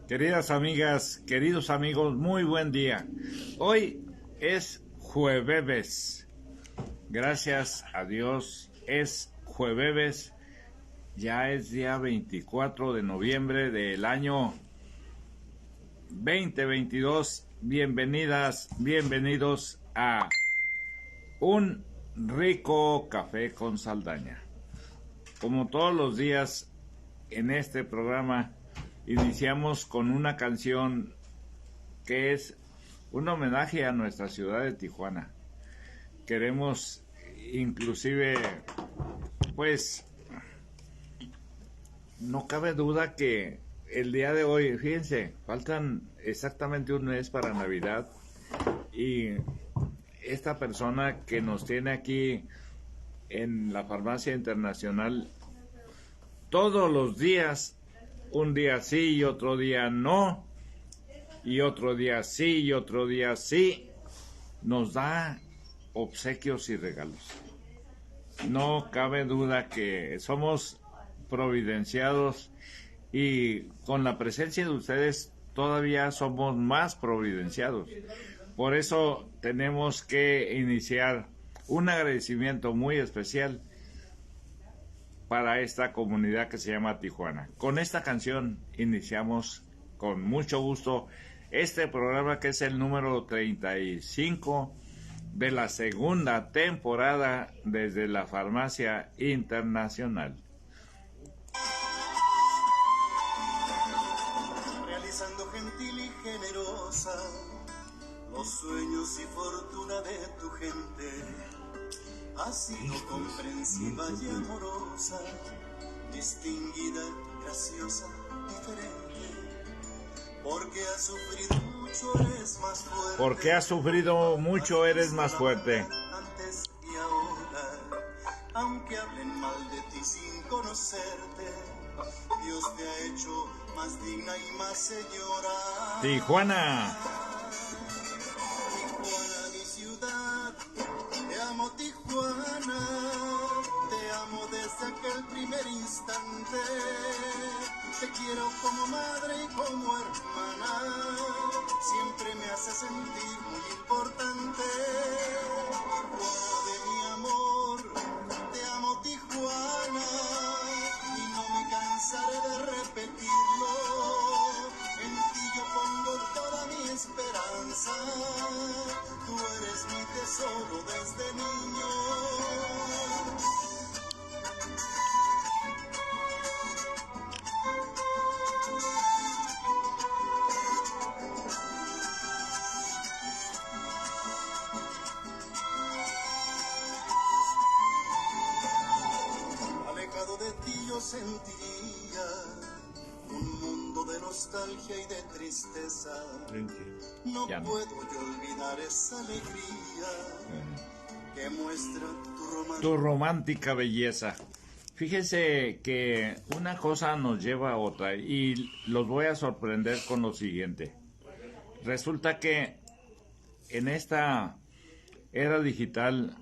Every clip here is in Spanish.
Queridas amigas, queridos amigos, muy buen día. Hoy es jueves. Gracias a Dios es jueves. Ya es día 24 de noviembre del año 2022. Bienvenidas, bienvenidos a un rico café con Saldaña. Como todos los días en este programa, iniciamos con una canción que es un homenaje a nuestra ciudad de Tijuana. Queremos inclusive, pues, no cabe duda que el día de hoy, fíjense, faltan exactamente un mes para Navidad y esta persona que nos tiene aquí en la Farmacia Internacional todos los días, un día sí y otro día no, y otro día sí y otro día sí, nos da obsequios y regalos. No cabe duda que somos providenciados y con la presencia de ustedes todavía somos más providenciados. Por eso tenemos que iniciar un agradecimiento muy especial para esta comunidad que se llama Tijuana. Con esta canción iniciamos con mucho gusto este programa, que es el número 35 de la segunda temporada desde la Farmacia Internacional. Realizando gentil y generosa los sueños y fortuna de tu gente, ha sido comprensiva y amorosa, distinguida, graciosa, diferente, porque has sufrido mucho, eres más fuerte. Porque has sufrido mucho, eres más fuerte. Antes y ahora, aunque hablen mal de ti sin conocerte, Dios te ha hecho más digna y más señora. Tijuana. Tijuana, mi ciudad, te amo Tijuana, te amo desde aquel primer instante, te quiero como madre y como hermana, siempre me hace sentir muy importante. Tijuana de mi amor, te amo Tijuana, y no me cansaré de repetirlo, en ti yo pongo toda mi esperanza, tú eres mi tesoro desde niño. Alejado de ti yo sentiría un mundo de nostalgia y de tristeza. No puedo yo olvidar esa alegría que muestra tu romántica belleza. Fíjese que una cosa nos lleva a otra y los voy a sorprender con lo siguiente. Resulta que en esta era digital,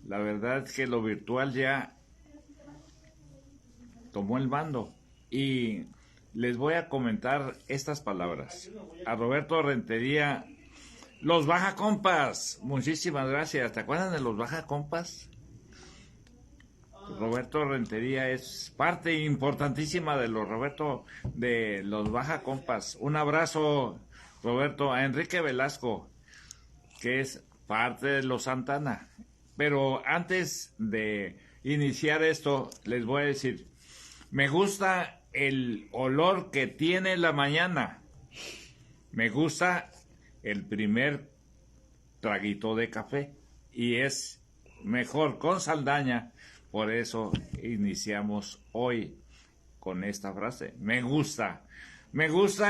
la verdad es que lo virtual ya tomó el mando y les voy a comentar estas palabras. A Roberto Rentería, los Baja Compas, muchísimas gracias. ¿Te acuerdan de los Baja Compas? Roberto Rentería es parte importantísima de los Baja Compas. Un abrazo, Roberto. A Enrique Velasco, que es parte de los Santana. Pero antes de iniciar esto, les voy a decir, me gusta el olor que tiene la mañana. Me gusta el primer traguito de café. Y es mejor con Saldaña. Por eso iniciamos hoy con esta frase. Me gusta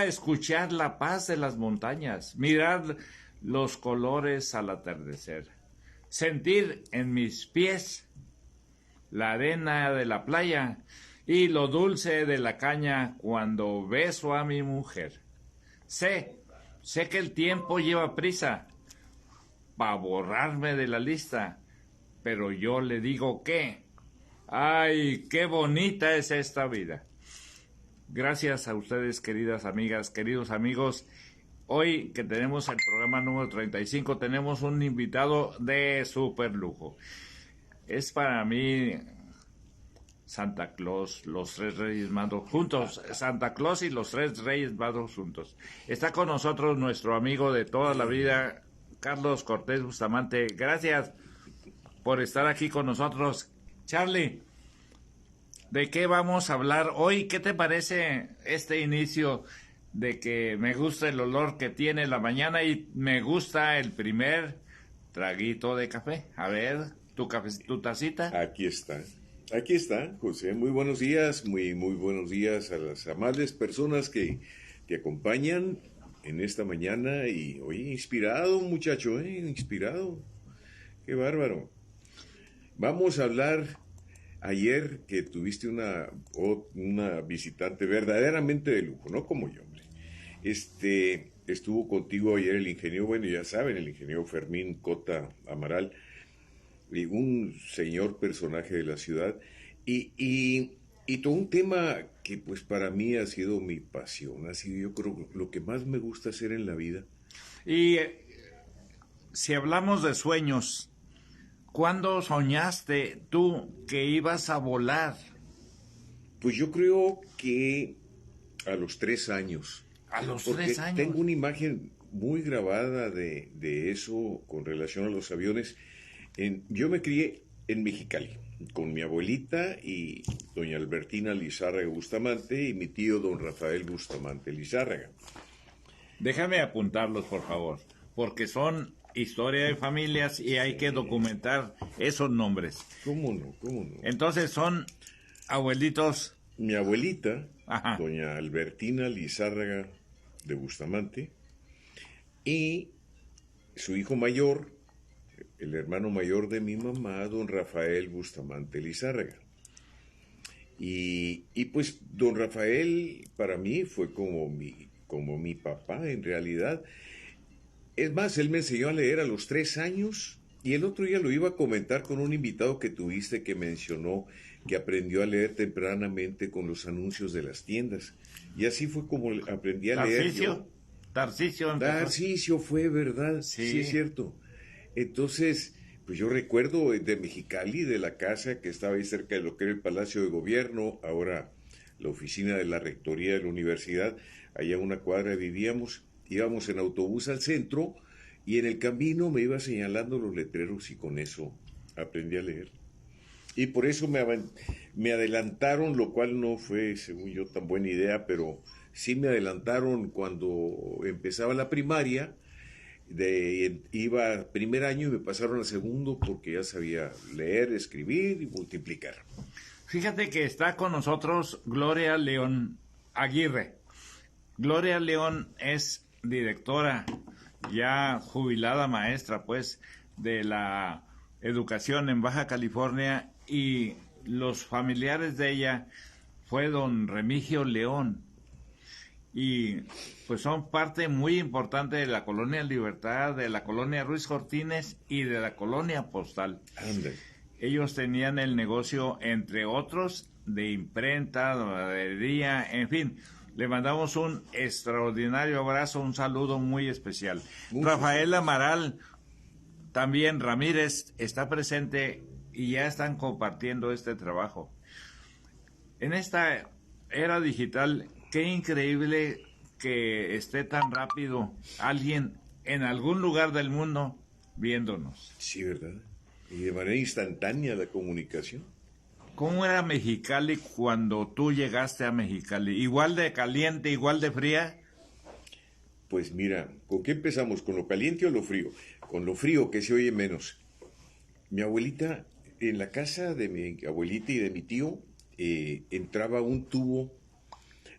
escuchar la paz de las montañas, mirar los colores al atardecer, sentir en mis pies la arena de la playa y lo dulce de la caña cuando beso a mi mujer. Sé que el tiempo lleva prisa para borrarme de la lista, pero yo le digo que, ¡ay, qué bonita es esta vida! Gracias a ustedes, queridas amigas, queridos amigos. Hoy que tenemos el programa número 35, tenemos un invitado de súper lujo. Es para mí Santa Claus, los tres Reyes Magos juntos, Santa Claus y los tres Reyes Magos juntos. Está con nosotros nuestro amigo de toda la vida, Carlos Cortés Bustamante. Gracias por estar aquí con nosotros. Charlie, ¿de qué vamos a hablar hoy? ¿Qué te parece este inicio de que me gusta el olor que tiene la mañana y me gusta el primer traguito de café? A ver, tu tacita. Aquí está, José. Muy buenos días, muy buenos días a las amables personas que te acompañan en esta mañana. Y oye, inspirado, muchacho, inspirado. Qué bárbaro. Vamos a hablar ayer que tuviste una visitante verdaderamente de lujo, no como yo, hombre. Estuvo contigo ayer el ingeniero, bueno, ya saben, el ingeniero Fermín Cota Amaral, y un señor personaje de la ciudad, y todo un tema que pues para mí ha sido mi pasión, ha sido yo creo lo que más me gusta hacer en la vida. Y si hablamos de sueños, ¿cuándo soñaste tú que ibas a volar? Pues yo creo que a los 3 años. A los Porque 3 años. tengo una imagen muy grabada de eso con relación a los aviones. Yo me crié en Mexicali con mi abuelita y doña Albertina Lizárraga Bustamante y mi tío don Rafael Bustamante Lizárraga. Déjame apuntarlos, por favor, porque son historia de familias y hay que documentar esos nombres. ¿Cómo no? Entonces son abuelitos. Mi abuelita, Ajá. doña Albertina Lizárraga de Bustamante, y su hijo mayor, el hermano mayor de mi mamá, don Rafael Bustamante Lizárraga. Y pues don Rafael para mí fue como mi papá en realidad. Es más, él me enseñó a leer a los 3 años y el otro día lo iba a comentar con un invitado que tuviste que mencionó que aprendió a leer tempranamente con los anuncios de las tiendas. Y así fue como aprendí a leer yo. Tarcisio fue, ¿verdad? Sí, es cierto. Entonces, pues yo recuerdo de Mexicali, de la casa que estaba ahí cerca de lo que era el Palacio de Gobierno, ahora la oficina de la Rectoría de la Universidad, allá a una cuadra vivíamos, íbamos en autobús al centro y en el camino me iba señalando los letreros y con eso aprendí a leer. Y por eso me adelantaron, lo cual no fue, según yo, tan buena idea, pero sí me adelantaron cuando empezaba la primaria. Iba primer año y me pasaron a segundo porque ya sabía leer, escribir y multiplicar. Fíjate que está con nosotros Gloria León Aguirre. Gloria León es directora, ya jubilada maestra, pues, de la educación en Baja California, y los familiares de ella fue don Remigio León. Y pues son parte muy importante de la Colonia Libertad, de la Colonia Ruiz Cortines y de la Colonia Postal. Ande. Ellos tenían el negocio, entre otros, de imprenta, de maderería, en fin. Le mandamos un extraordinario abrazo, un saludo muy especial. Rafael Amaral, también Ramírez, está presente y ya están compartiendo este trabajo. En esta era digital, qué increíble que esté tan rápido alguien en algún lugar del mundo viéndonos. Sí, ¿verdad? Y de manera instantánea la comunicación. ¿Cómo era Mexicali cuando tú llegaste a Mexicali? ¿Igual de caliente, igual de fría? Pues mira, ¿con qué empezamos? ¿Con lo caliente o lo frío? Con lo frío, que se oye menos. Mi abuelita, en la casa de mi abuelita y de mi tío, entraba un tubo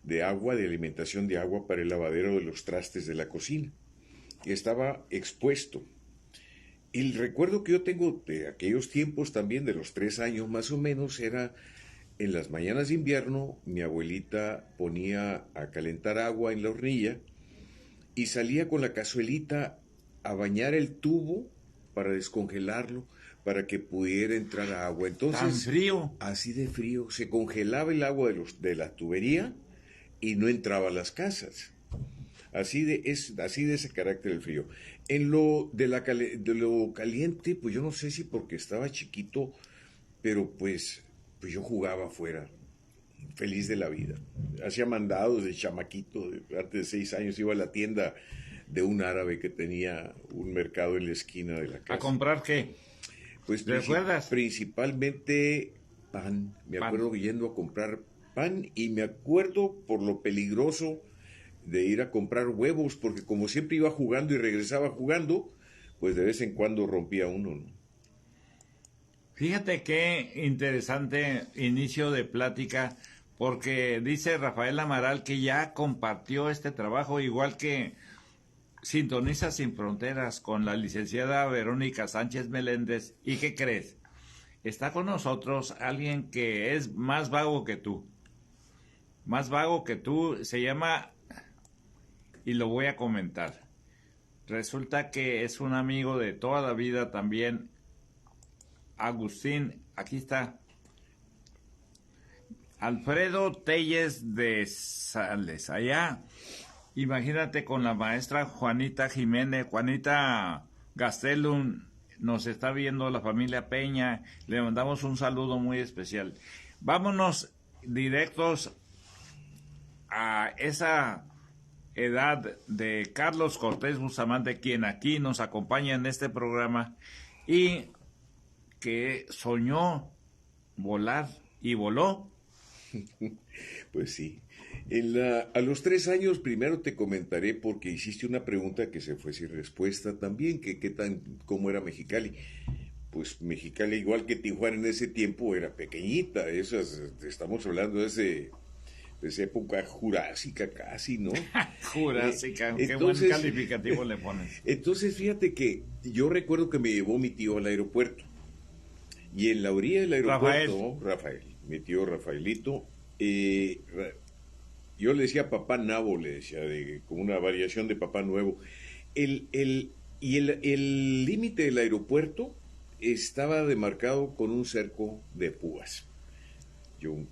de agua, de alimentación de agua para el lavadero de los trastes de la cocina. Y estaba expuesto. El recuerdo que yo tengo de aquellos tiempos también, de los 3 años más o menos, era en las mañanas de invierno, mi abuelita ponía a calentar agua en la hornilla y salía con la cazuelita a bañar el tubo para descongelarlo, para que pudiera entrar agua. Entonces, ¿tan frío? Así de frío. Se congelaba el agua de la tubería y no entraba a las casas. Así de ese carácter el frío. En lo de lo caliente, pues yo no sé si porque estaba chiquito, pero pues yo jugaba afuera, feliz de la vida. Hacía mandados de chamaquito, antes de 6 años iba a la tienda de un árabe que tenía un mercado en la esquina de la casa. ¿A comprar qué? Pues ¿Recuerdas? Principalmente pan. Me acuerdo yendo a comprar pan y me acuerdo por lo peligroso de ir a comprar huevos, porque como siempre iba jugando y regresaba jugando, pues de vez en cuando rompía uno, ¿no? Fíjate qué interesante inicio de plática, porque dice Rafael Amaral que ya compartió este trabajo, igual que Sintoniza Sin Fronteras con la licenciada Verónica Sánchez Meléndez. ¿Y qué crees? Está con nosotros alguien que es más vago que tú. Más vago que tú, se llama, y lo voy a comentar. Resulta que es un amigo de toda la vida también, Agustín, aquí está, Alfredo Telles de Sales, allá, imagínate, con la maestra Juanita Jiménez, Juanita Gastelum, nos está viendo la familia Peña, le mandamos un saludo muy especial. Vámonos directos a esa edad de Carlos Cortés Bustamante, quien aquí nos acompaña en este programa y que soñó volar y voló. Pues sí. A los 3 años primero te comentaré porque hiciste una pregunta que se fue sin respuesta también, que cómo era Mexicali. Pues Mexicali, igual que Tijuana en ese tiempo, era pequeñita. Estamos hablando de esa época jurásica casi, ¿no? Jurásica, qué buen calificativo le pones. Entonces, fíjate que yo recuerdo que me llevó mi tío al aeropuerto. Y en la orilla del aeropuerto, Rafael, mi tío Rafaelito, yo le decía Papá Nabo, le decía, como una variación de Papá Nuevo. El límite del aeropuerto estaba demarcado con un cerco de púas.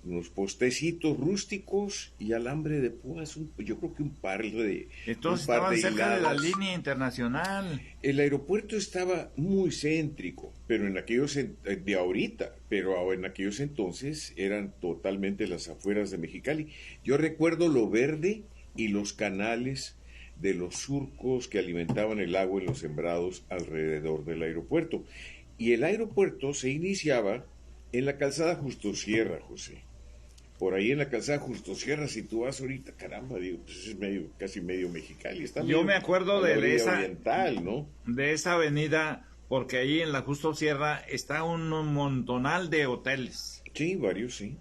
Unos postecitos rústicos y alambre de púas, yo creo que un par de Entonces estaban cerca de la línea internacional. El aeropuerto estaba muy céntrico, pero en aquellos entonces eran totalmente las afueras de Mexicali. Yo recuerdo lo verde y los canales de los surcos que alimentaban el agua en los sembrados alrededor del aeropuerto. Y el aeropuerto se iniciaba en la calzada Justo Sierra, José. Por ahí en la calzada Justo Sierra, si tú vas ahorita, caramba, digo, pues es casi medio Mexicali. Yo me acuerdo de esa oriental, ¿no? De esa avenida, porque ahí en la Justo Sierra está un montonal de hoteles. Sí, varios, sí.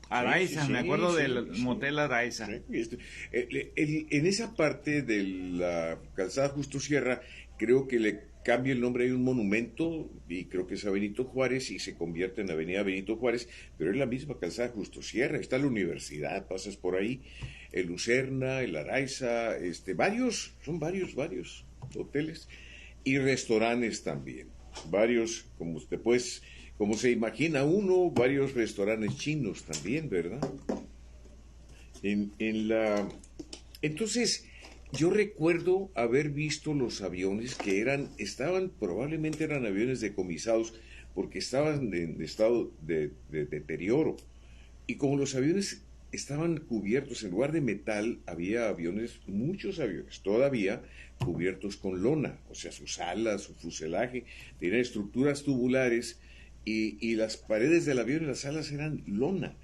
Araiza, me acuerdo del motel Araiza. Sí. En esa parte de la calzada Justo Sierra, creo que le cambia el nombre, hay un monumento, y creo que es a Benito Juárez, y se convierte en Avenida Benito Juárez, pero es la misma calzada Justo Sierra, está la universidad, pasas por ahí, el Lucerna, el Araiza, son varios hoteles, y restaurantes también, varios, como se imagina uno, varios restaurantes chinos también, ¿verdad? Entonces, yo recuerdo haber visto los aviones probablemente eran aviones decomisados, porque estaban en estado de deterioro. Y como los aviones estaban cubiertos, en lugar de metal, había muchos aviones, todavía cubiertos con lona, o sea, sus alas, su fuselaje, tenían estructuras tubulares, y las paredes del avión y las alas eran lona.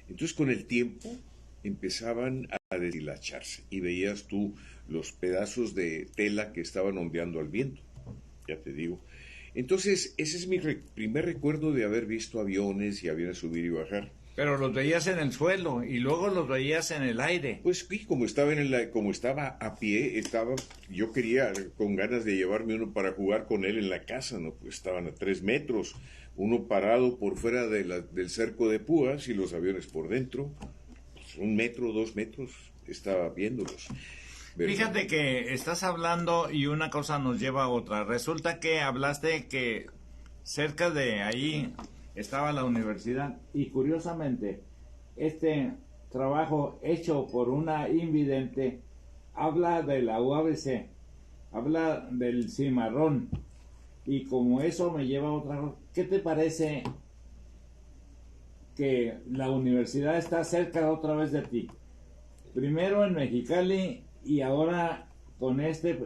Entonces, con el tiempo, empezaban a deshilacharse, y veías tú los pedazos de tela que estaban ondeando al viento, ya te digo. Entonces, ese es mi primer recuerdo de haber visto aviones y aviones subir y bajar. Pero los veías en el suelo y luego los veías en el aire. Pues sí, como estaba a pie, yo quería con ganas de llevarme uno para jugar con él en la casa, ¿no? Pues estaban a 3 metros, uno parado por fuera del cerco de púas y los aviones por dentro, pues 1 metro, 2 metros, estaba viéndolos. ¿Verdad? Fíjate que estás hablando y una cosa nos lleva a otra. Resulta que hablaste que cerca de ahí estaba la universidad y curiosamente trabajo hecho por una invidente habla de la UABC, habla del cimarrón, y como eso me lleva a otra cosa. ¿Qué te parece que la universidad está cerca otra vez de ti? Primero en Mexicali y ahora con este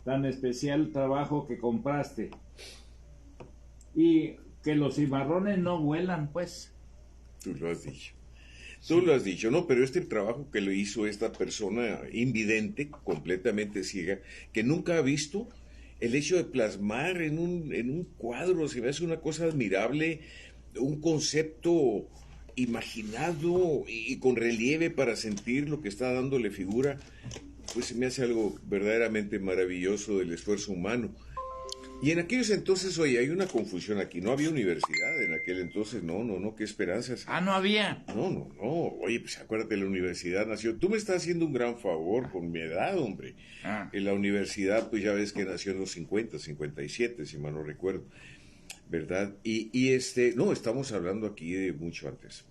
tan especial trabajo que compraste. Y que los cimarrones no vuelan, pues. Tú lo has dicho. Tú lo has dicho, ¿no? Pero este trabajo que lo hizo esta persona invidente, completamente ciega, que nunca ha visto, el hecho de plasmar en un cuadro, se me hace una cosa admirable, un concepto imaginado y con relieve para sentir lo que está dándole figura, pues se me hace algo verdaderamente maravilloso del esfuerzo humano. Y en aquellos entonces, oye, hay una confusión aquí, no había universidad en aquel entonces, no, qué esperanzas. Ah, no había. No, oye, pues acuérdate, la universidad nació, tú me estás haciendo un gran favor con mi edad, hombre. En la universidad, pues ya ves que nació en los 50, 57, si mal no recuerdo, ¿verdad? No, estamos hablando aquí de mucho antes,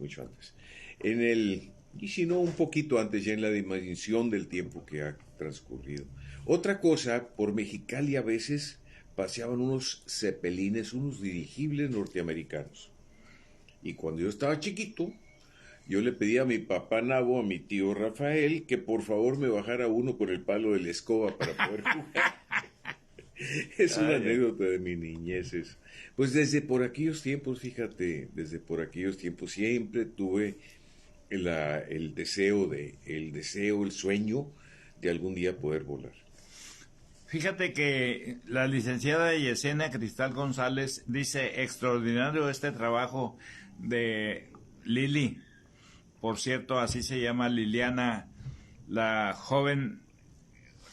y si no, un poquito antes, ya en la dimensión del tiempo que ha transcurrido. Otra cosa, por Mexicali a veces paseaban unos cepelines, unos dirigibles norteamericanos. Y cuando yo estaba chiquito, yo le pedí a mi papá Nabo, a mi tío Rafael, que por favor me bajara uno con el palo de la escoba para poder jugar. Es una anécdota de mi niñez. Pues desde por aquellos tiempos, fíjate, siempre tuve el deseo, el sueño de algún día poder volar. Fíjate que la licenciada Yesenia Cristal González dice: extraordinario este trabajo de Lili. Por cierto, así se llama Liliana, la joven,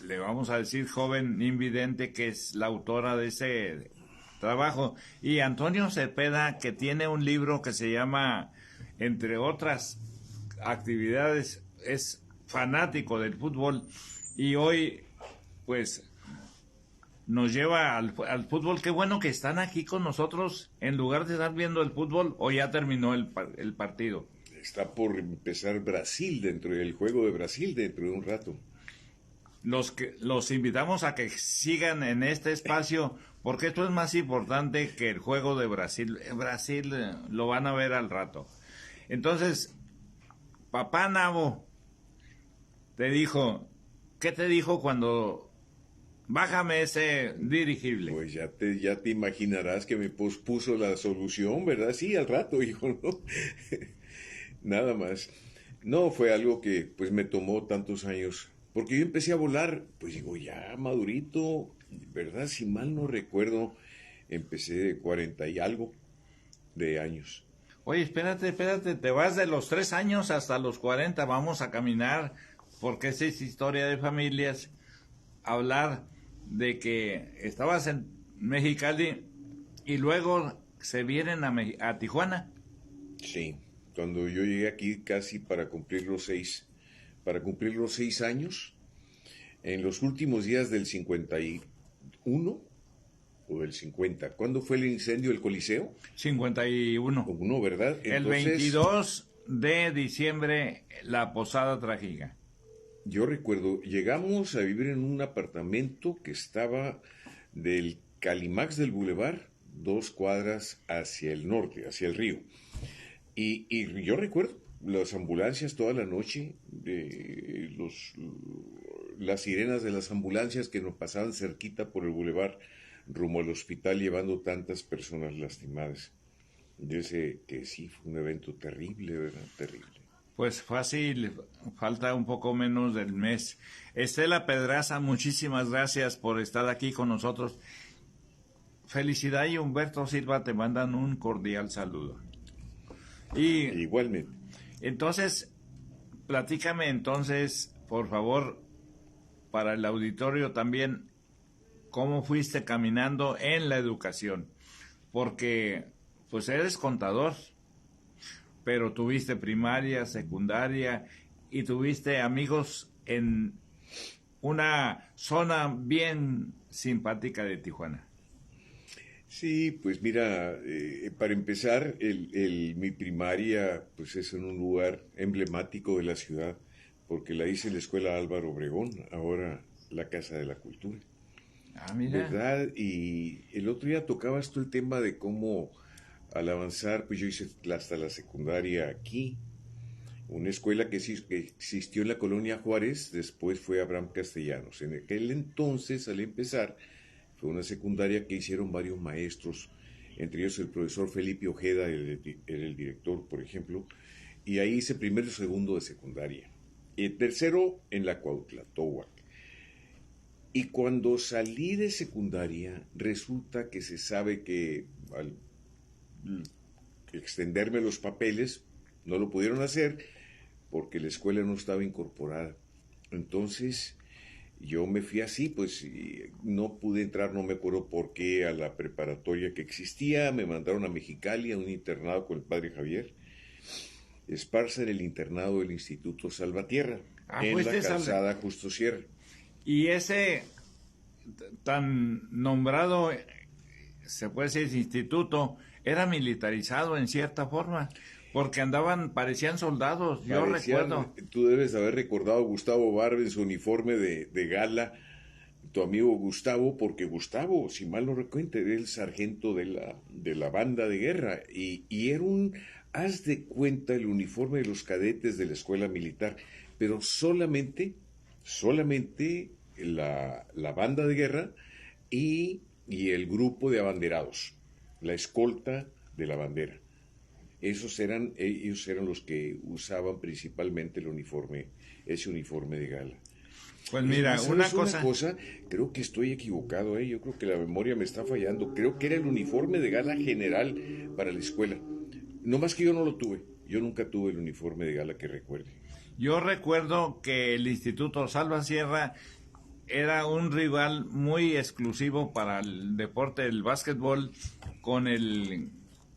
le vamos a decir joven invidente, que es la autora de ese trabajo. Y Antonio Cepeda, que tiene un libro que se llama, entre otras actividades, es fanático del fútbol, y hoy pues nos lleva al fútbol. Qué bueno que están aquí con nosotros en lugar de estar viendo el fútbol, o ya terminó el partido. Está por empezar Brasil, el juego de Brasil dentro de un rato. Los invitamos a que sigan en este espacio, porque esto es más importante que el juego de Brasil. Brasil lo van a ver al rato. Entonces, papá Nabo te dijo, ¿qué te dijo cuando bájame ese dirigible? Pues ya te imaginarás que me pospuso la solución, ¿verdad? Sí, al rato, hijo, ¿no? Nada más. No, fue algo que pues me tomó tantos años, porque yo empecé a volar, pues digo, ya madurito, ¿verdad? Si mal no recuerdo, empecé de 40 y algo de años. Oye, espérate, te vas de los 3 años hasta los 40, vamos a caminar, porque esa es historia de familias, hablar de que estabas en Mexicali y luego se vienen a Tijuana. Sí, cuando yo llegué aquí casi para cumplir los 6 años, en los últimos días del 51 o del 50. ¿Cuándo fue el incendio del Coliseo? 51. Uno, ¿verdad? El 22 de diciembre, la Posada Trágica. Yo recuerdo, llegamos a vivir en un apartamento que estaba del Calimax del Boulevard, 2 cuadras hacia el norte, hacia el río. Y yo recuerdo las ambulancias toda la noche, las sirenas de las ambulancias que nos pasaban cerquita por el Boulevard rumbo al hospital llevando tantas personas lastimadas. Yo sé que sí, fue un evento terrible, ¿verdad? Terrible. Pues fácil, falta un poco menos del mes. Estela Pedraza, muchísimas gracias por estar aquí con nosotros. Felicidad, y Humberto Silva te mandan un cordial saludo. Y igualmente. Entonces, platícame entonces, por favor, para el auditorio también, cómo fuiste caminando en la educación. Porque, pues eres contador, pero tuviste primaria, secundaria y tuviste amigos en una zona bien simpática de Tijuana. Sí, pues mira, para empezar, mi primaria pues es en un lugar emblemático de la ciudad, porque la hice en la Escuela Álvaro Obregón, ahora la Casa de la Cultura, Ah, mira. ¿verdad? Y el otro día tocabas tú el tema de cómo al avanzar, pues yo hice hasta la secundaria aquí, una escuela que existió en la colonia Juárez, después fue Abraham Castellanos. En aquel entonces, al empezar, fue una secundaria que hicieron varios maestros, entre ellos el profesor Felipe Ojeda, era el director, por ejemplo, y ahí hice primero y segundo de secundaria. Y tercero en la Cuautlatóhuac. Y cuando salí de secundaria, resulta que se sabe que al extenderme los papeles, no lo pudieron hacer porque la escuela no estaba incorporada. Entonces, yo me fui así, pues y no pude entrar, no me acuerdo por qué, a la preparatoria que existía. Me mandaron a Mexicali, a un internado con el padre Javier Esparza, en el internado del Instituto Salvatierra, Ah, en la fuiste calzada Justo Sierra. Y ese tan nombrado, se puede decir, instituto, era militarizado en cierta forma, porque andaban, parecían soldados, yo recuerdo. Tú debes haber recordado a Gustavo Barba en su uniforme de gala, tu amigo Gustavo, porque Gustavo, si mal no recuerdo, era el sargento de la banda de guerra, y era haz de cuenta, el uniforme de los cadetes de la escuela militar, pero solamente la banda de guerra y el grupo de abanderados, la escolta de la bandera. Ellos eran los que usaban principalmente ese uniforme de gala. Pues mira, ¿Sabes una cosa? Creo que estoy equivocado, yo creo que la memoria me está fallando. Creo que era el uniforme de gala general para la escuela. No más que yo no lo tuve. Yo nunca tuve el uniforme de gala que recuerde. yo recuerdo que el Instituto Salva Sierra era un rival muy exclusivo para el deporte del básquetbol con el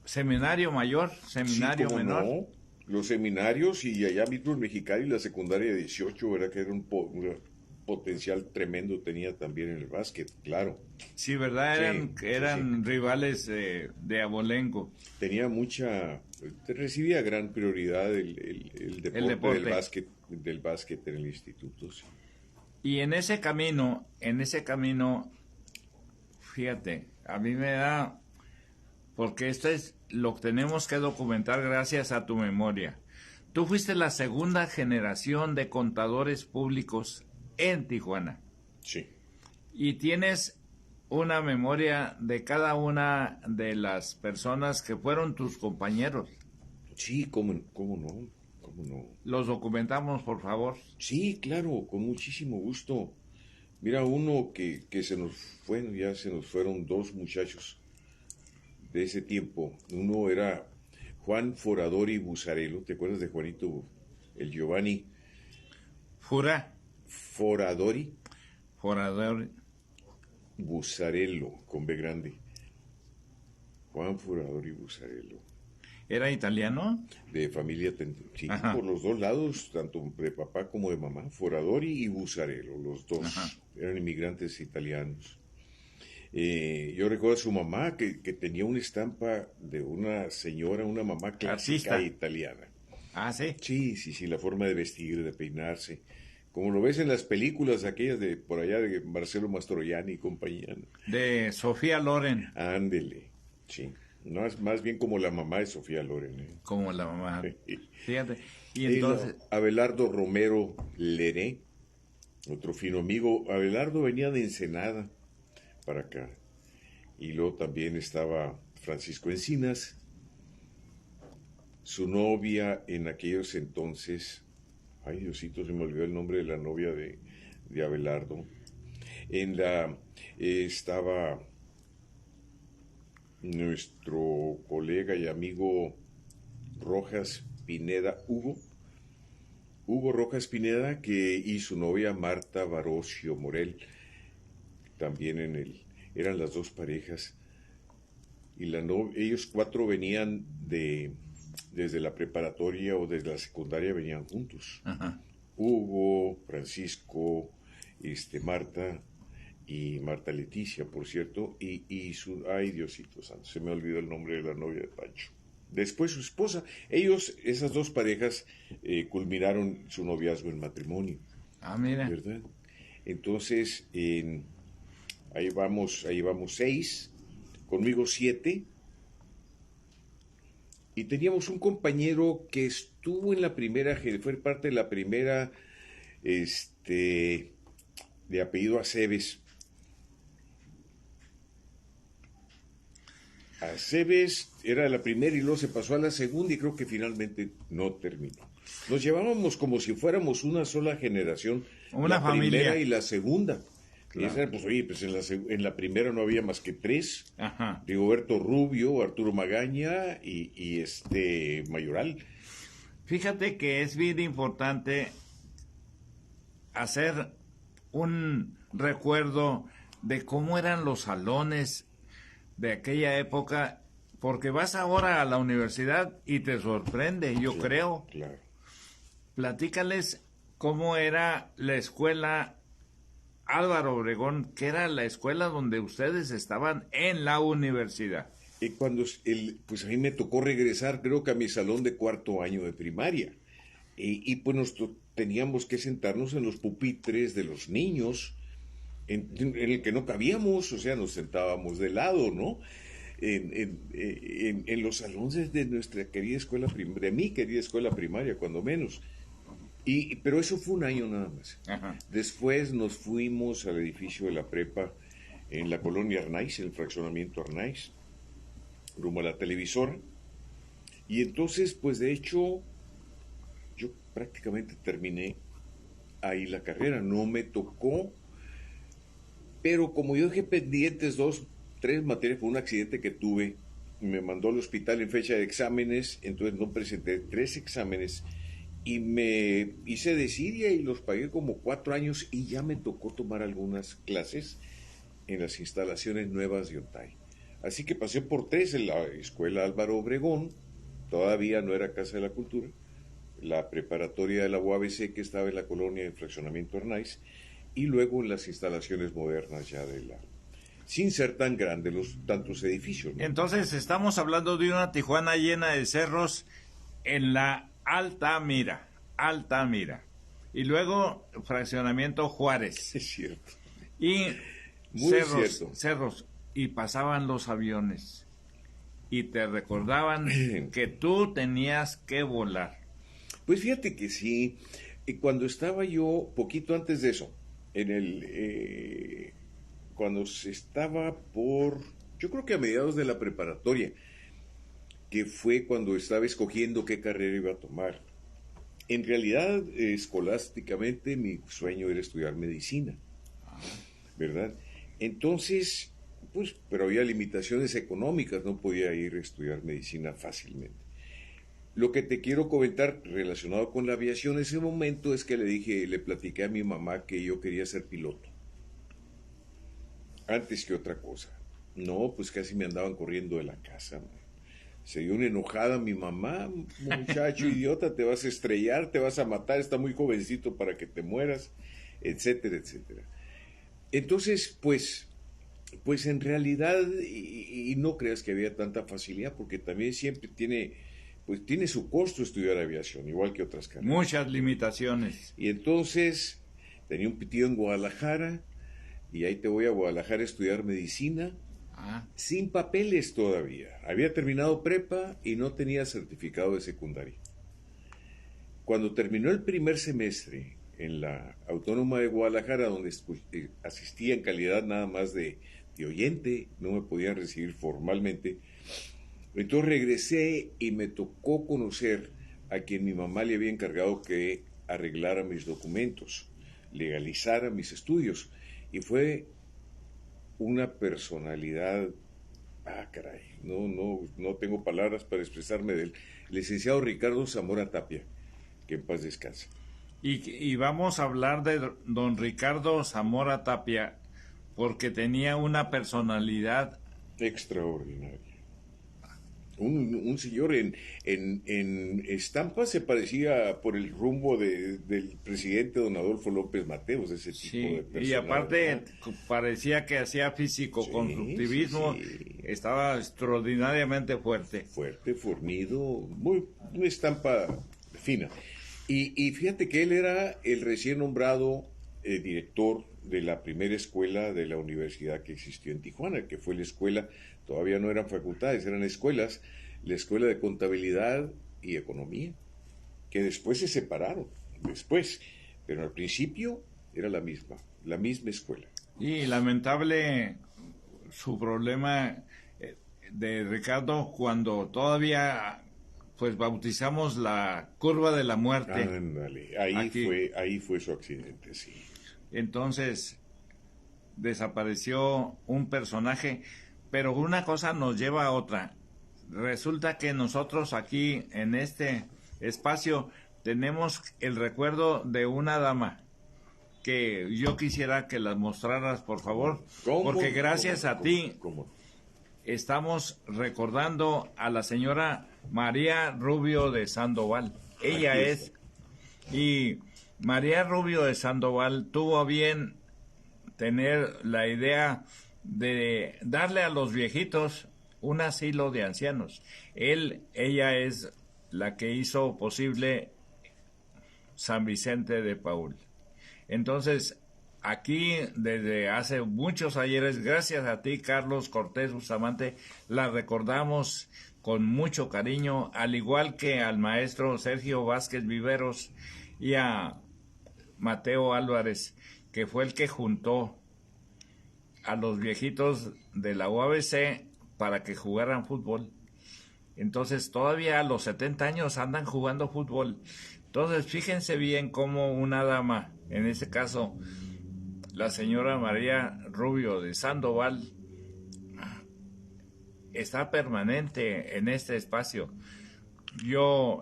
seminario mayor, seminario Sí, cómo menor. no. Los seminarios y allá mismo en Mexicali la secundaria de 18, ¿verdad? Que era un potencial tremendo tenía también en el básquet, claro. Sí, ¿verdad? Eran Sí. rivales de abolengo. Tenía recibía gran prioridad el deporte del básquet en el instituto, sí. Y en ese camino, fíjate, a mí me da, porque esto es lo que tenemos que documentar gracias a tu memoria. Tú fuiste la segunda generación de contadores públicos en Tijuana Sí. y tienes una memoria de cada una de las personas que fueron tus compañeros. Sí, cómo no. Los documentamos, por favor. Sí, claro, con muchísimo gusto. Mira, uno que se nos fue, ya se nos fueron dos muchachos de ese tiempo. Uno era Juan Foradori Busarelo, ¿te acuerdas de Juanito, el Giovanni? Fura, Foradori forador. Busarelo, con B grande. Juan Foradori Busarelo. ¿Era italiano? De familia, sí, Ajá. por los dos lados, tanto de papá como de mamá, Foradori y Busarelo, los dos. Ajá. Eran inmigrantes italianos. Yo recuerdo a su mamá que tenía una estampa de una señora, una mamá clásica Artista. italiana. Ah, sí. Sí, la forma de vestir, de peinarse. Como lo ves en las películas aquellas de por allá de Marcelo Mastroianni y compañía, ¿no? De Sofía Loren, Ándele, sí. No, es más bien como la mamá de Sofía Loren, ¿eh? como la mamá. Fíjate. Y Y entonces, Abelardo Romero Leré, otro fino amigo. Abelardo venía de Ensenada para acá. Y luego también estaba Francisco Encinas, su novia en aquellos entonces. Ay, Diosito, se me olvidó el nombre de la novia de Abelardo. Estaba nuestro colega y amigo Rojas Pineda, Hugo Rojas Pineda, y su novia Marta Barocio Morel, también eran las dos parejas, y ellos cuatro venían desde la preparatoria o desde la secundaria, venían juntos. ajá. Hugo, Francisco, Marta y Marta Leticia, por cierto, y su, ay Diosito santo, se me olvidó el nombre de la novia de Pancho. Después su esposa, ellos, esas dos parejas, culminaron su noviazgo en matrimonio, Ah, mira. ¿verdad? Entonces, ahí vamos 6, conmigo 7, y teníamos un compañero que estuvo en la primera, fue parte de la primera, de apellido Aceves. Aceves era la primera y luego se pasó a la segunda y creo que finalmente no terminó. Nos llevábamos como si fuéramos una sola generación, Una la familia. primera y la segunda. Claro. Y esa, pues oye, pues en la primera no había más que 3, Ajá. Rigoberto Rubio, Arturo Magaña y Mayoral. Fíjate que es bien importante hacer un recuerdo de cómo eran los salones de aquella época, porque vas ahora a la universidad y te sorprende, yo creo. Claro. Platícales cómo era la escuela Álvaro Obregón, que era la escuela donde ustedes estaban en la universidad. Y cuando pues a mí me tocó regresar, creo que a mi salón de 4º año de primaria. Y pues teníamos que sentarnos en los pupitres de los niños, en el que no cabíamos, o sea, nos sentábamos de lado, ¿no? En los salones de nuestra querida escuela primaria, de mi querida escuela primaria, cuando menos. Pero eso fue un año nada más. Ajá. Después nos fuimos al edificio de la prepa en la colonia Arnaiz, en el fraccionamiento Arnaiz, rumbo a la televisora. Y entonces, pues de hecho, yo prácticamente terminé ahí la carrera. No me tocó, pero como yo dejé pendientes 3 materias por un accidente que tuve, me mandó al hospital en fecha de exámenes, entonces no presenté 3 exámenes y me hice desidia y los pagué como 4 años y ya me tocó tomar algunas clases en las instalaciones nuevas de Otay. Así que pasé por 3 en la escuela Álvaro Obregón, todavía no era Casa de la Cultura, la preparatoria de la UABC que estaba en la colonia de fraccionamiento Arnaiz, y luego en las instalaciones modernas ya de la... sin ser tan grandes los tantos edificios, ¿no? Entonces estamos hablando de una Tijuana llena de cerros en la Altamira. Y luego fraccionamiento Juárez. Es cierto. Y Muy cierto. cerros. Y pasaban los aviones. Y te recordaban que tú tenías que volar. Pues fíjate que sí, cuando estaba yo, poquito antes de eso, cuando se estaba yo creo que a mediados de la preparatoria, que fue cuando estaba escogiendo qué carrera iba a tomar. En realidad, escolásticamente, mi sueño era estudiar medicina, ¿verdad? Entonces, pues, pero había limitaciones económicas, no podía ir a estudiar medicina fácilmente. Lo que te quiero comentar relacionado con la aviación en ese momento es que le platiqué a mi mamá que yo quería ser piloto. Antes que otra cosa. No, pues casi me andaban corriendo de la casa, man. Se dio una enojada mi mamá, muchacho idiota, te vas a estrellar, te vas a matar, está muy jovencito para que te mueras, etcétera, etcétera. Entonces, pues en realidad, y no creas que había tanta facilidad, porque también siempre tiene su costo estudiar aviación, igual que otras carreras. Muchas limitaciones. Y entonces tenía un tío en Guadalajara, y ahí te voy a Guadalajara a estudiar medicina, sin papeles todavía. Había terminado prepa y no tenía certificado de secundaria. Cuando terminó el primer semestre en la Autónoma de Guadalajara, donde asistía en calidad nada más de oyente, no me podían recibir formalmente, entonces regresé y me tocó conocer a quien mi mamá le había encargado que arreglara mis documentos, legalizara mis estudios, y fue una personalidad, caray, no tengo palabras para expresarme de él, el licenciado Ricardo Zamora Tapia, que en paz descanse. Y vamos a hablar de don Ricardo Zamora Tapia, porque tenía una personalidad extraordinaria. Un señor en estampa se parecía por el rumbo del presidente don Adolfo López Mateos, ese tipo de persona. Y aparte ¿verdad? parecía que hacía físico-constructivismo, estaba extraordinariamente fuerte. Fuerte, fornido, una estampa fina. Y fíjate que él era el recién nombrado director de la primera escuela de la universidad que existió en Tijuana, que fue la escuela, todavía no eran facultades, eran escuelas, la escuela de contabilidad y economía, que después se separaron, pero al principio era la misma escuela. Y lamentable su problema de Ricardo cuando todavía pues bautizamos la curva de la muerte. Ándale, ahí fue su accidente, sí. Entonces desapareció un personaje, pero una cosa nos lleva a otra. Resulta que nosotros aquí en este espacio tenemos el recuerdo de una dama que yo quisiera que las mostraras, por favor, porque gracias a ti estamos recordando a la señora María Rubio de Sandoval. Ella es, y María Rubio de Sandoval tuvo a bien tener la idea de darle a los viejitos un asilo de ancianos. Ella es la que hizo posible San Vicente de Paúl. Entonces, aquí desde hace muchos ayeres, gracias a ti, Carlos Cortés Bustamante, la recordamos con mucho cariño, al igual que al maestro Sergio Vázquez Viveros y a Mateo Álvarez, que fue el que juntó a los viejitos de la UABC para que jugaran fútbol. Entonces todavía a los 70 años andan jugando fútbol. Entonces fíjense bien cómo una dama, en este caso la señora María Rubio de Sandoval, está permanente en este espacio. Yo